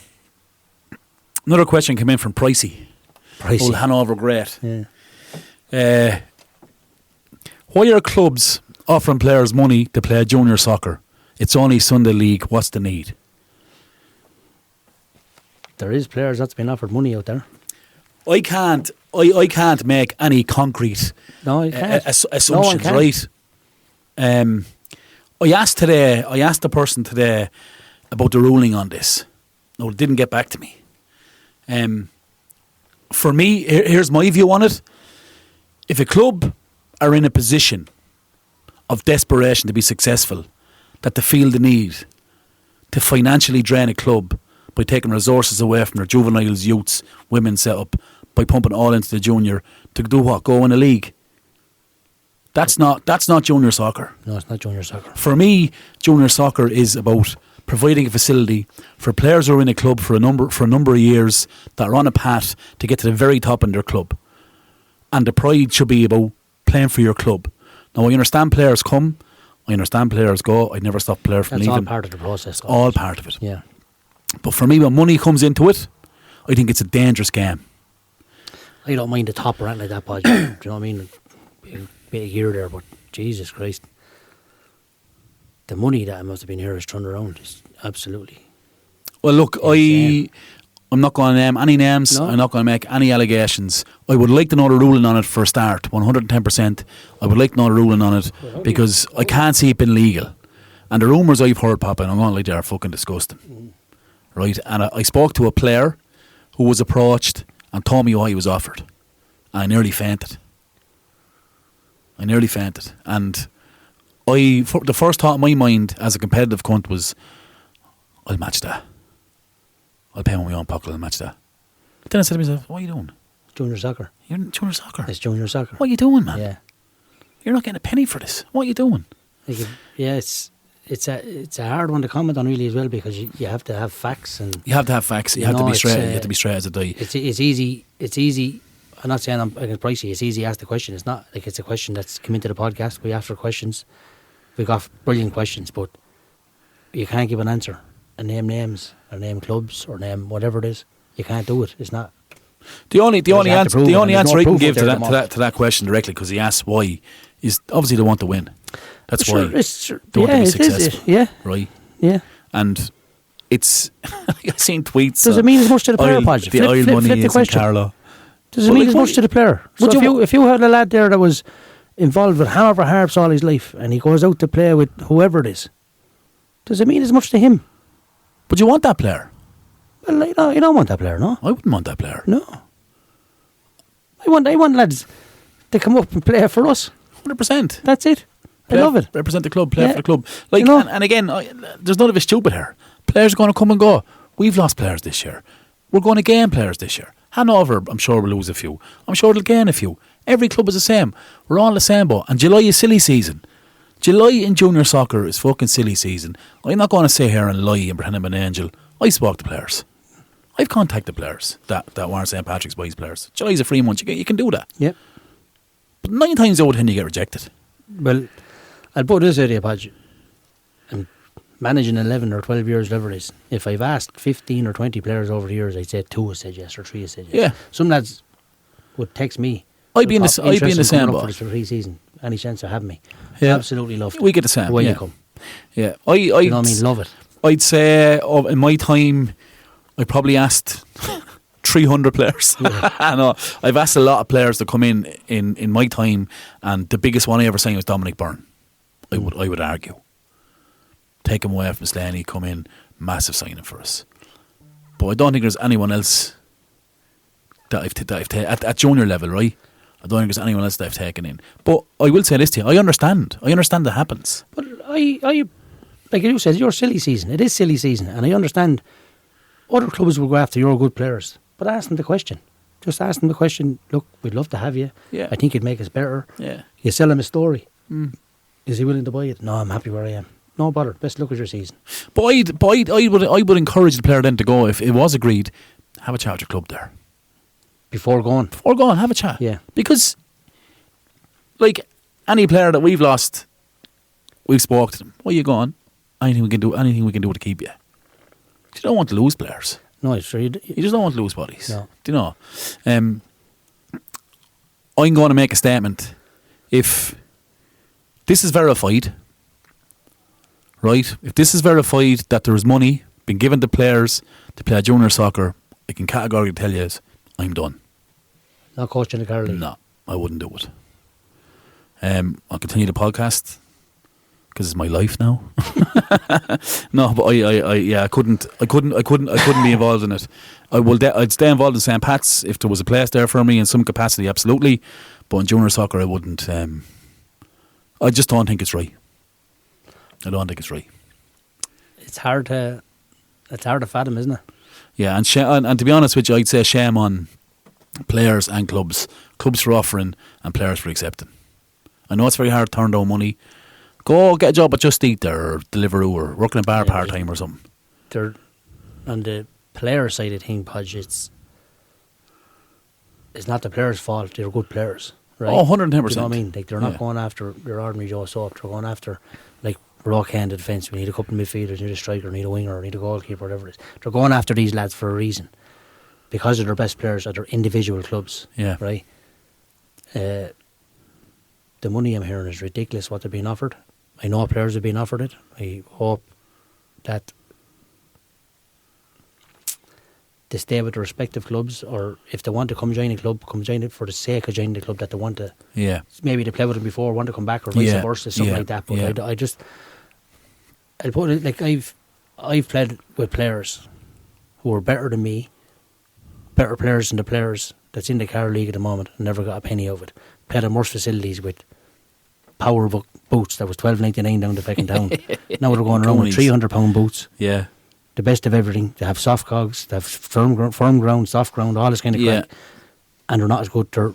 question came in from Pricey. Old Hanover great.
Yeah.
Why are clubs offering players money to play junior soccer? It's only Sunday League. What's the need?
There is players that's been offered money out there.
I can't make any concrete assumptions,
no
right? I asked the person today about the ruling on this. No, it didn't get back to me. For me, here's my view on it. If a club are in a position of desperation to be successful, that they feel the need to financially drain a club by taking resources away from their juveniles, youths, women's setup, by pumping all into the junior to do what? Go in a league. That's not junior soccer.
No, it's not junior soccer.
For me, junior soccer is about providing a facility for players who are in a club for a number of years that are on a path to get to the very top in their club. And the pride should be about playing for your club. Now, I understand players come, I understand players go. I'd never stop players from
leaving.
leaving.
That's all part of the process.
All part of it.
Yeah.
But for me, when money comes into it, I think it's a dangerous game.
I don't mind the top or anything like that, Pod. Do you know what I mean? Bit of gear there, but Jesus Christ. The money that must have been here is turned around. It's absolutely.
Well, look, I'm not going to name any names.
No.
I'm not going to make any allegations. I would like to know the ruling on it for a start, 110%. I would like to know the ruling on it because I can't see it being legal. And the rumours I've heard popping, I'm going to lie, they are fucking disgusting. Right? And I spoke to a player who was approached and told me what he was offered. And I nearly fainted. And the first thought in my mind as a competitive cunt was, I'll match that. I'll pay my own pocket, I'll match that. But then I said to myself, what are you doing?
Junior soccer.
You're in junior soccer.
It's junior soccer.
What are you doing, man?
Yeah.
You're not getting a penny for this. What are you doing?
Yeah, it's a hard one to comment on really as well because you have to have facts and
you have to have facts. You have to be straight. You have to be straight as a die.
It's easy. I'm not saying I'm against pricey. It's easy to ask the question. It's not like it's a question that's come into the podcast. We ask for questions. We got brilliant questions, but you can't give an answer and name names or name clubs or name whatever it is. You can't do it. It's not.
The only answer I can give to that question directly, because he asked why, is obviously they want to win. That's why they want to be successful.
Yeah.
Right.
Yeah.
And it's I've seen tweets.
Does it mean as much to the player, Podge?
The oil money is in Carlo.
Does it mean as much to the player? So if you had a lad there that was involved with Hammer Harps all his life and he goes out to play with whoever it is, does it mean as much to him?
But you want that player?
Well, you don't want that player, no?
I wouldn't want that player.
No. I want lads to come up and play for us.
100%.
That's it. I love it.
Represent the club, play for the club. Like, and again, there's none of it stupid here. Players are going to come and go. We've lost players this year. We're going to gain players this year. Hanover, I'm sure will lose a few. I'm sure they'll gain a few. Every club is the same. We're all the same boat. And July is silly season. July in junior soccer is fucking silly season. I'm not going to sit here and lie and pretend I'm an angel. I spoke to players. I've contacted players that weren't St. Patrick's Boys players. July's a free month. You can do that.
Yep.
But 9 times out of 10 you get rejected.
Well, I'll put this area, Podge. I'm managing 11 or 12 years, whatever it is. If I've asked 15 or 20 players over the years, I'd say 2 have said yes or 3 have said yes.
Yeah.
Some lads would text me.
I'd be in the same boat.
For pre-season. Any chance of having me?
Yeah.
Absolutely love it.
We get the same.
Why
yeah.
you come?
Yeah.
You know what I mean? Love it.
I'd say in my time, I probably asked 300 players. Yeah. I know. I've asked a lot of players to come in my time, and the biggest one I ever signed was Dominic Byrne. I would argue. Take him away from Slaney, come in, massive signing for us. But I don't think there's anyone else that I've taken at junior level, right? I don't think there's anyone else that I've taken in. But I will say this to you, I understand that happens.
But I like you said, your silly season. It is silly season, and I understand other clubs will go after your good players. But ask them the question. Just ask them the question, look, we'd love to have you.
Yeah.
I think it'd make us better.
Yeah.
You sell him a story. Is he willing to buy it? No, I'm happy where I am. No bother. Best luck with your season.
But I would encourage the player then to go, if it was agreed, have a chat with your club there.
Before going,
have a chat.
Yeah.
Because, like, any player that we've lost, we've spoke to them. Where you going? Anything we can do to keep you. You don't want to lose players.
No, it's true.
You just don't want to lose bodies.
No.
Do you know? I'm going to make a statement. If this is verified, right? If this is verified that there is money being given to players to play junior soccer, I can categorically tell you I'm done.
Not coaching the Carl League?
No, I wouldn't do it. I'll continue the podcast because it's my life now. No, but I couldn't be involved in it. I'd stay involved in St. Pat's if there was a place there for me in some capacity, absolutely. But in junior soccer, I wouldn't. I just don't think it's right. I don't think it's right.
It's hard to fathom, isn't it?
Yeah, and to be honest with you, I'd say shame on players and clubs. Clubs for offering and players for accepting. I know it's very hard to turn down money. Go get a job at Just Eat there, or Deliveroo, or work in a bar part-time or something.
They're, on the player side of things, Podge, it's not the players' fault. They're good players, right?
Oh, 110%.
You know what I mean? Like, they're not going after your ordinary Joe Soap. They're going after, like, we're okay in the defence. We need a couple of midfielders, need a striker, need a winger, need a goalkeeper, whatever it is. They're going after these lads for a reason. Because of their best players at their individual clubs.
Yeah.
Right? The money I'm hearing is ridiculous what they're being offered. I know players are being offered it. I hope that they stay with their respective clubs, or if they want to come join a club, come join it for the sake of joining the club that they want to.
Yeah.
Maybe they played with them before, want to come back, or vice versa, something like that. But I'll put it like I've played with players who are better than me, better players than the players that's in the Car League at the moment, and never got a penny of it. Played in worse facilities with power boots that was $12.99 down the fucking town. Now they're going around with £300 boots.
Yeah.
The best of everything. They have soft cogs, they have firm ground, soft ground, all this kind of crap. And they're not as good. Their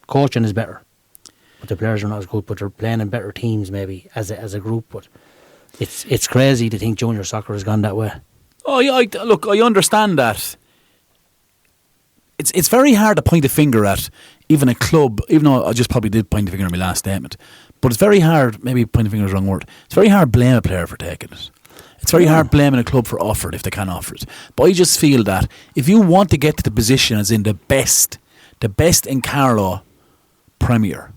coaching is better, but the players are not as good. But they're playing in better teams, maybe as a group. But it's crazy to think junior soccer has gone that way.
Oh yeah, look, I understand that. It's very hard to point a finger at even a club, even though I just probably did point a finger at my last statement. But it's very hard, maybe point a finger is the wrong word. It's very hard to blame a player for taking it. It's very hard blaming a club for offering if they can offer it. But I just feel that if you want to get to the position as in the best in Carlow Premier,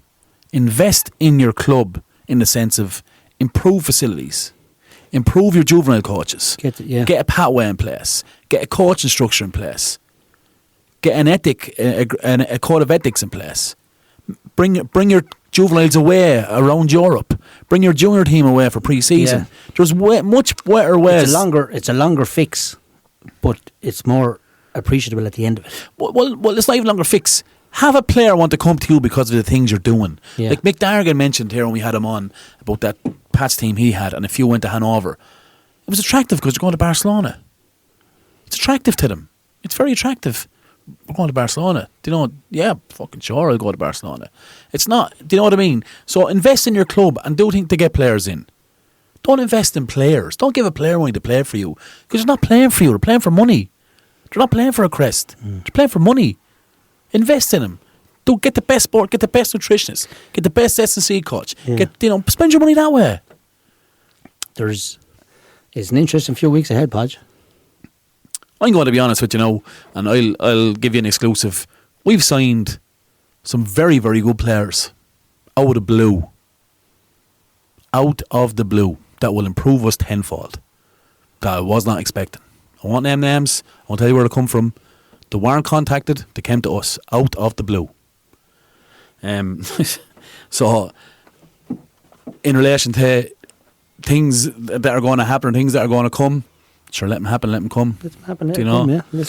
invest in your club in the sense of improve facilities, improve your juvenile coaches, get a pathway in place, get a coaching structure in place, get a code of ethics in place. Bring your juveniles away around Europe. Bring your junior team away for pre-season.
Yeah.
There's much better ways.
It's a longer fix, but it's more appreciable at the end of it.
Well, it's not even longer fix. Have a player want to come to you because of the things you're doing.
Yeah.
Like Mick Dargan mentioned here when we had him on about that Pats team he had, and a few went to Hanover. It was attractive because they're going to Barcelona. It's attractive to them. It's very attractive. We're going to Barcelona. Do you know? Yeah, fucking sure I'll go to Barcelona. It's not. Do you know what I mean? So invest in your club and do think to get players in. Don't invest in players. Don't give a player money to play for you because they're not playing for you. They're playing for money. They're not playing for a crest. They're playing for money. Invest in them. Get the best sport. Get the best nutritionist. Get the best S&C coach.
Yeah.
Spend your money that way.
It's an interesting few weeks ahead, Podge.
I'm going to be honest with you now, and I'll give you an exclusive. We've signed some very, very good players out of the blue. Out of the blue. That will improve us tenfold. That I was not expecting. I won't name names. I won't tell you where they come from. They weren't contacted. They came to us out of the blue. So, in relation to things that are going to happen, things that are going to come, sure, let them happen, let them come.
Let them happen, let
them
come, yeah.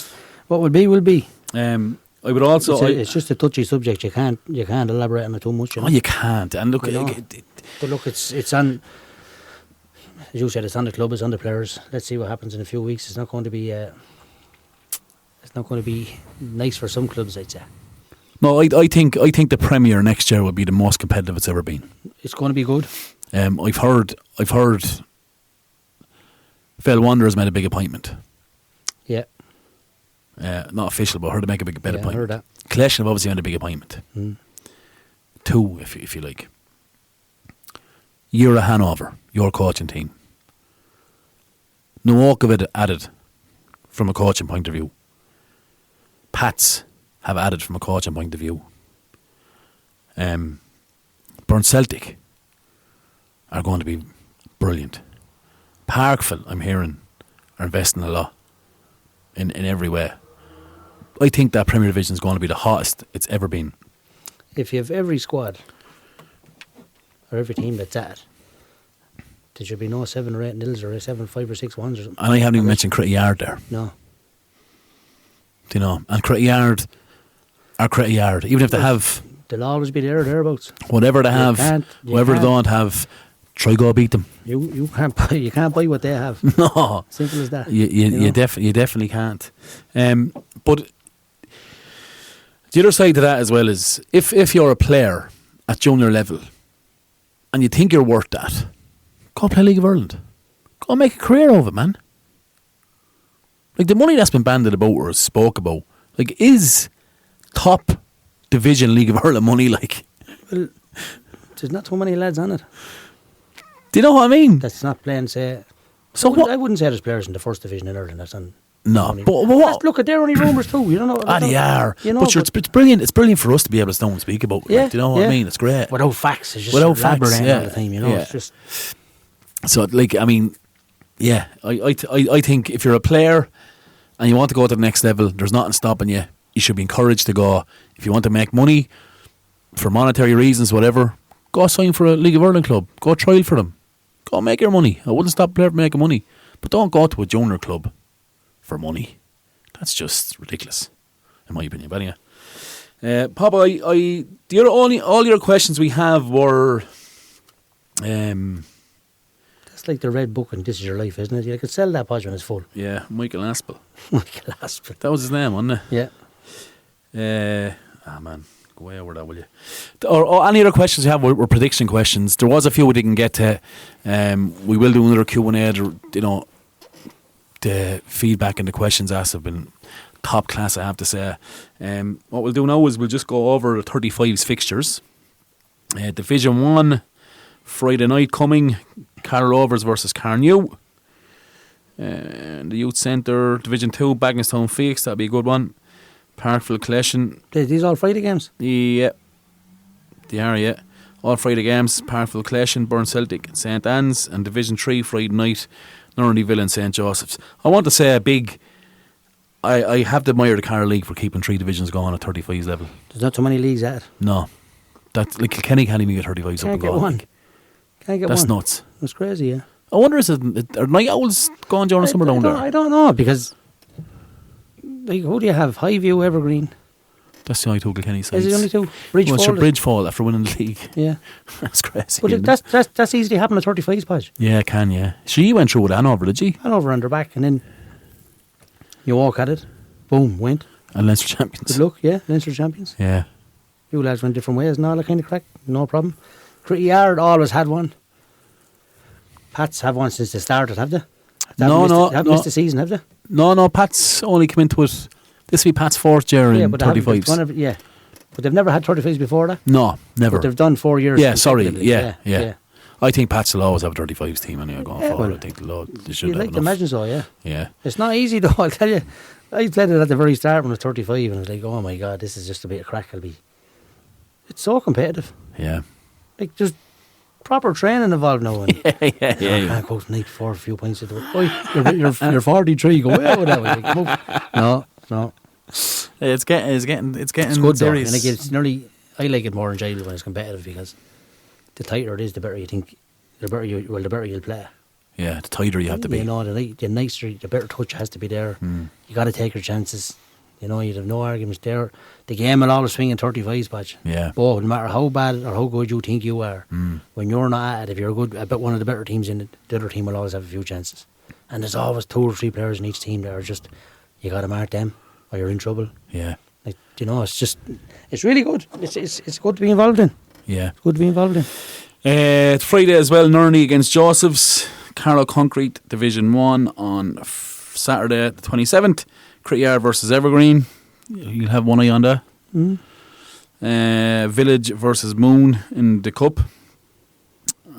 What will be, will be.
I would also...
It's just a touchy subject. You can't elaborate on it too much. You know?
Oh, you can't. And look...
But look, it's on... As you said, it's on the club, it's on the players. Let's see what happens in a few weeks. It's not going to be... it's not going to be nice for some clubs, I'd say.
No, I think the Premier next year will be the most competitive it's ever been.
It's going to be good.
I've heard Phil Wanderers made a big appointment.
Yeah.
Not official, but I heard to make a big appointment.
I heard that.
Collection have obviously made a big appointment. Two, if you like. You're a Hanover, your coaching team. No walk of it added from a coaching point of view. Pats have added from a coaching point of view. Burn Celtic are going to be brilliant. Parkville, I'm hearing, are investing a lot in every way. I think that Premier Division is going to be the hottest it's ever been.
If you have every squad or every team that's at it, there should be no 7 or 8 nils or 7, 5 or 6 ones or something.
And I haven't even mentioned Critty Yard there.
No.
Do you know? And Critty Yard are Critty Yard. Even if they have...
They'll always be there or thereabouts.
Whatever they have, whatever they don't have, try go beat them.
You can't buy what they have.
No.
Simple as that.
You definitely can't. But the other side to that as well is if you're a player at junior level and you think you're worth that, go play League of Ireland. Go make a career of it, man. Like the money that's been banded about or spoke about, like is top division League of Ireland money like?
Well, there's not too many lads on it.
Do you know what I mean?
That's not playing, say...
So
I wouldn't say there's players in the first division in Ireland that's on...
No,
money.
but what?
Look, they're only rumours too. You don't know.
They are.
You know,
but it's brilliant. It's brilliant for us to be able to stand and speak about it.
Yeah,
Like, do you know what I mean? It's great.
Without facts. It's just
Without facts,
all
yeah.
the time, you know.
Yeah.
It's just...
So, like, I mean, yeah, I think if you're a player and you want to go to the next level, there's nothing stopping you. You should be encouraged to go. If you want to make money for monetary reasons, whatever, go sign for a League of Ireland club. Go trial for them. Go make your money. I wouldn't stop a player from making money. But don't go to a junior club for money. That's just ridiculous, in my opinion. But anyway, Papa, all your questions we have were...
That's like the red book and This Is Your Life, isn't it? You could sell that page when it's full.
Yeah, Michael Aspel.
Michael Aspel.
That was his name, wasn't it?
Yeah.
Man, go away over that, will you? Or any other questions you have were prediction questions. There was a few we didn't get to. We will do another Q&A. You know, the feedback and the questions asked have been top class, I have to say. What we'll do now is we'll just go over the 35's fixtures. Division 1, Friday night coming, Carroll Rovers versus Carnew. The Youth Centre, Division 2, Bagenstown Felix, that'll be a good one. Parkville Collection.
These all Friday games?
Yeah. They are, yeah. All Friday games, Parkville Collection, Burn Celtic, St Anne's, and Division 3, Friday night, Nurneyville and St Joseph's. I want to say a big... I have to admire the Carroll League for keeping 3 divisions going at 35's level.
There's not too many leagues at it.
No. Like Kilkenny can't even get 35's up and going.
One. Can't get
That's
one.
nuts.
That's crazy, yeah.
I wonder, are night owls going during the summer down there?
I don't know, because... Like, who do you have? Highview, Evergreen?
That's the only 2 Kilkenny sides.
Is it only 2? Bridgefall?
Well, Bridgefall after winning the league.
Yeah.
That's crazy.
But that's easily happened at 35's patch.
Yeah, it can, yeah. She went through with Hanover, did she?
Hanover on their back, and then you walk at it, boom, went.
And Leinster champions.
Good luck, yeah, Leinster champions.
Yeah.
You lads went different ways and all that kind of crack, no problem. Critty Yard always had one. Pats have one since they started, have they? Haven't missed the season, have they?
No, Pat's only come into it. This will be Pat's 4th year in 35s.
Yeah, but they've never had 35s before that?
No, never.
But they've done 4 years.
Yeah, sorry,
yeah.
I think Pats will always have a 35s team anyway going forward.
Well,
I think they should
you'd
have
like to
enough.
imagine so, yeah.
Yeah.
It's not easy though, I'll tell you. I played it at the very start when I was 35 and I was like, oh my God, this is just a bit of crack. It's so competitive.
Yeah.
Like, there's proper training involved now. And
Yeah.
I can't go tonight for a few pints of the you're 43, go away with that. Like, no.
It's getting
It's good
serious.
though. And it's nearly, I like it more enjoyable when it's competitive, because the tighter it is, the better you think, the better you'll play.
Yeah, the tighter you have to be.
You know, the nicer, the better touch has to be there. You got to take your chances. You know, you'd have no arguments there. The game will always swing in 35s, patch.
Yeah.
But no matter how bad or how good you think you are, when you're not at it, if you're good, I bet one of the better teams in it, the other team will always have a few chances. And there's always 2 or 3 players in each team that are just, you got to mark them or you're in trouble.
Yeah.
Like, you know, it's really good. It's good to be involved in.
Yeah.
It's good to be involved in.
It's Friday as well, Nurney against Joseph's. Carlow Concrete Division 1 on Saturday the 27th. Critty versus Evergreen. You'll have one eye on that. Village versus Moon in the Cup.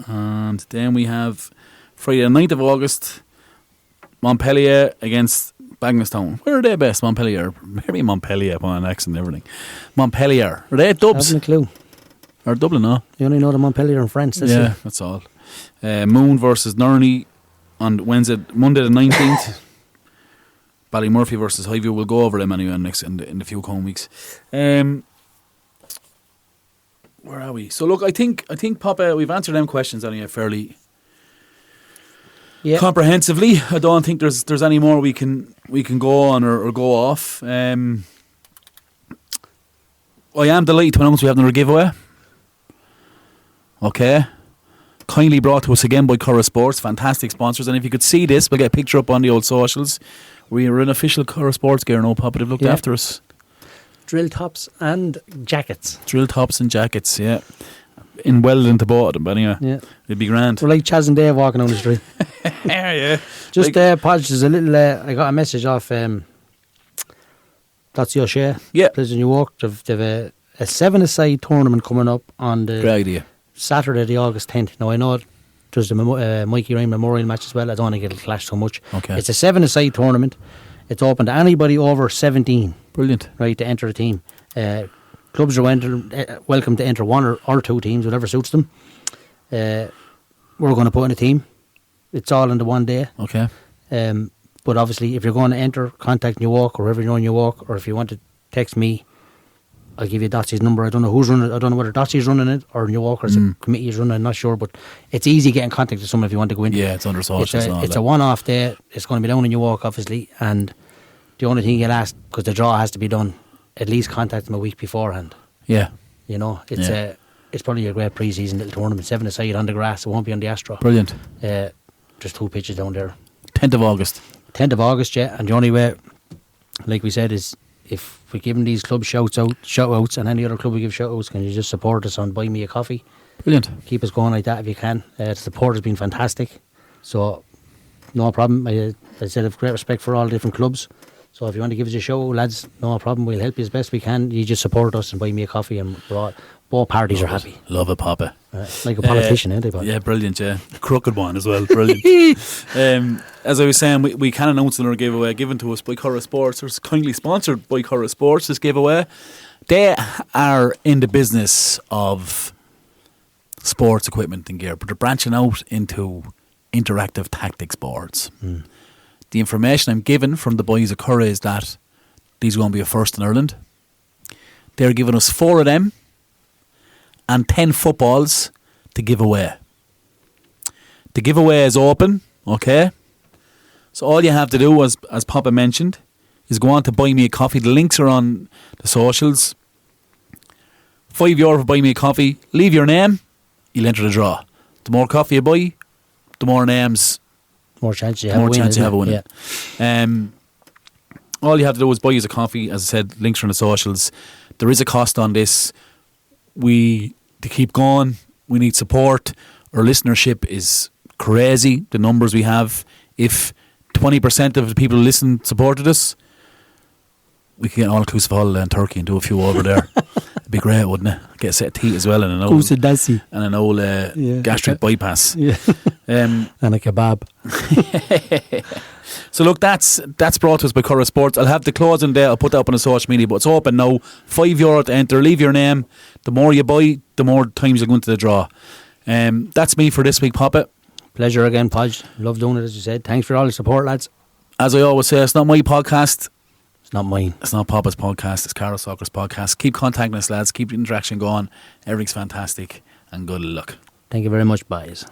And then we have Friday the 9th of August, Montpellier against Bagenstown. Where are they based, Montpellier? Maybe Montpellier upon an accent and everything. Montpellier. Are they Dubs?
I haven't a clue.
Or Dublin, no?
You only know the Montpellier in France.
That's all. Moon versus Nurney on Monday the 19th. Ballymurphy versus Highview. We'll go over them anyway in the few coming weeks. Where are we? So look, I think Papa, we've answered them questions anyway fairly comprehensively. I don't think there's any more we can go on or go off. I am delighted to announce we have another giveaway. Okay. Kindly brought to us again by Curra Sports, fantastic sponsors. And if you could see this, we'll get a picture up on the old socials. We were in official Curra Sports gear, no Papa, they've looked after us.
Drill tops and jackets.
Drill tops and jackets, yeah. In welded into both of them, but anyway, it'd be grand.
We're like Chaz and Dave walking down the street.
Yeah.
Just, Podge, there's a little, I got a message off, that's your share.
Yeah.
Place in New York. They've a 7-a-side tournament coming up on the
Great idea.
Saturday, the August 10th. Now, I know there's the Mikey Ryan Memorial match as well. I don't think it'll clash so much.
Okay.
It's a 7-a-side tournament. It's open to anybody over 17.
Brilliant.
Right, to enter a team. Clubs are welcome to enter one or two teams, whatever suits them. We're going to put in a team. It's all in the one day.
Okay.
But obviously, if you're going to enter, contact New York or wherever you know New York, or if you want to text me, I'll give you Dotsy's number. I don't know who's running it. I don't know whether Dotsy's running it or New York or a committee is running it. I'm not sure, but it's easy getting in contact with someone if you want to go in.
Yeah, it's under socials.
It's a one-off day. It's going to be down in New York, obviously, and the only thing you'll ask, because the draw has to be done, at least contact them a week beforehand.
Yeah.
You know, it's probably a great pre-season little tournament. 7-a-side on the grass. It won't be on the Astro.
Brilliant.
There's 2 pitches down there.
10th of August.
10th of August, yeah. And the only way, like we said, is if we're giving these clubs shout-outs, and any other club we give shout-outs, can you just support us on Buy Me a Coffee?
Brilliant.
Keep us going like that if you can. The support has been fantastic. So, no problem. I said I have great respect for all the different clubs. So if you want to give us a show, lads, no problem. We'll help you as best we can. You just support us and buy me a coffee, and both parties are happy.
Love it, Papa.
Like a politician, ain't they?
Yeah, brilliant, yeah. Crooked one as well, brilliant. As I was saying, we can announce another giveaway given to us by Curra Sports. It's kindly sponsored by Curra Sports, this giveaway. They are in the business of sports equipment and gear, but they're branching out into interactive tactics boards. The information I'm given from the boys at Curra is that these are going to be a first in Ireland. They're giving us 4 of them and 10 footballs to give away. The giveaway is open, okay? So all you have to do, as Papa mentioned, is go on to Buy Me a Coffee. The links are on the socials. €5 for Buy Me a Coffee. Leave your name, you'll enter the draw. The more coffee you buy, the more names,
more chance you have of winning.
Yeah. All you have to do is buy us a coffee. As I said, links are on the socials. There is a cost on this. To keep going, we need support. Our listenership is crazy, the numbers we have. If 20% of the people who listen supported us, we could get an all-inclusive holiday in Turkey and do a few over there. It'd be great, wouldn't it? Get a set of tea as well and an old gastric bypass.
Yeah. And a kebab.
So look, that's brought to us by Curra Sports. I'll have the closing there. I'll put that up on the social media, but it's open now. €5 to enter. Leave your name. The more you buy, the more times you'll go into the draw. That's me for this week, Papa.
Pleasure again, Podge. Love doing it, as you said. Thanks for all your support, lads.
As I always say, it's not my podcast.
It's not mine.
It's not Papa's podcast. It's Carol Soccer's podcast. Keep contacting us, lads. Keep the interaction going. Everything's fantastic. And good luck.
Thank you very much, boys.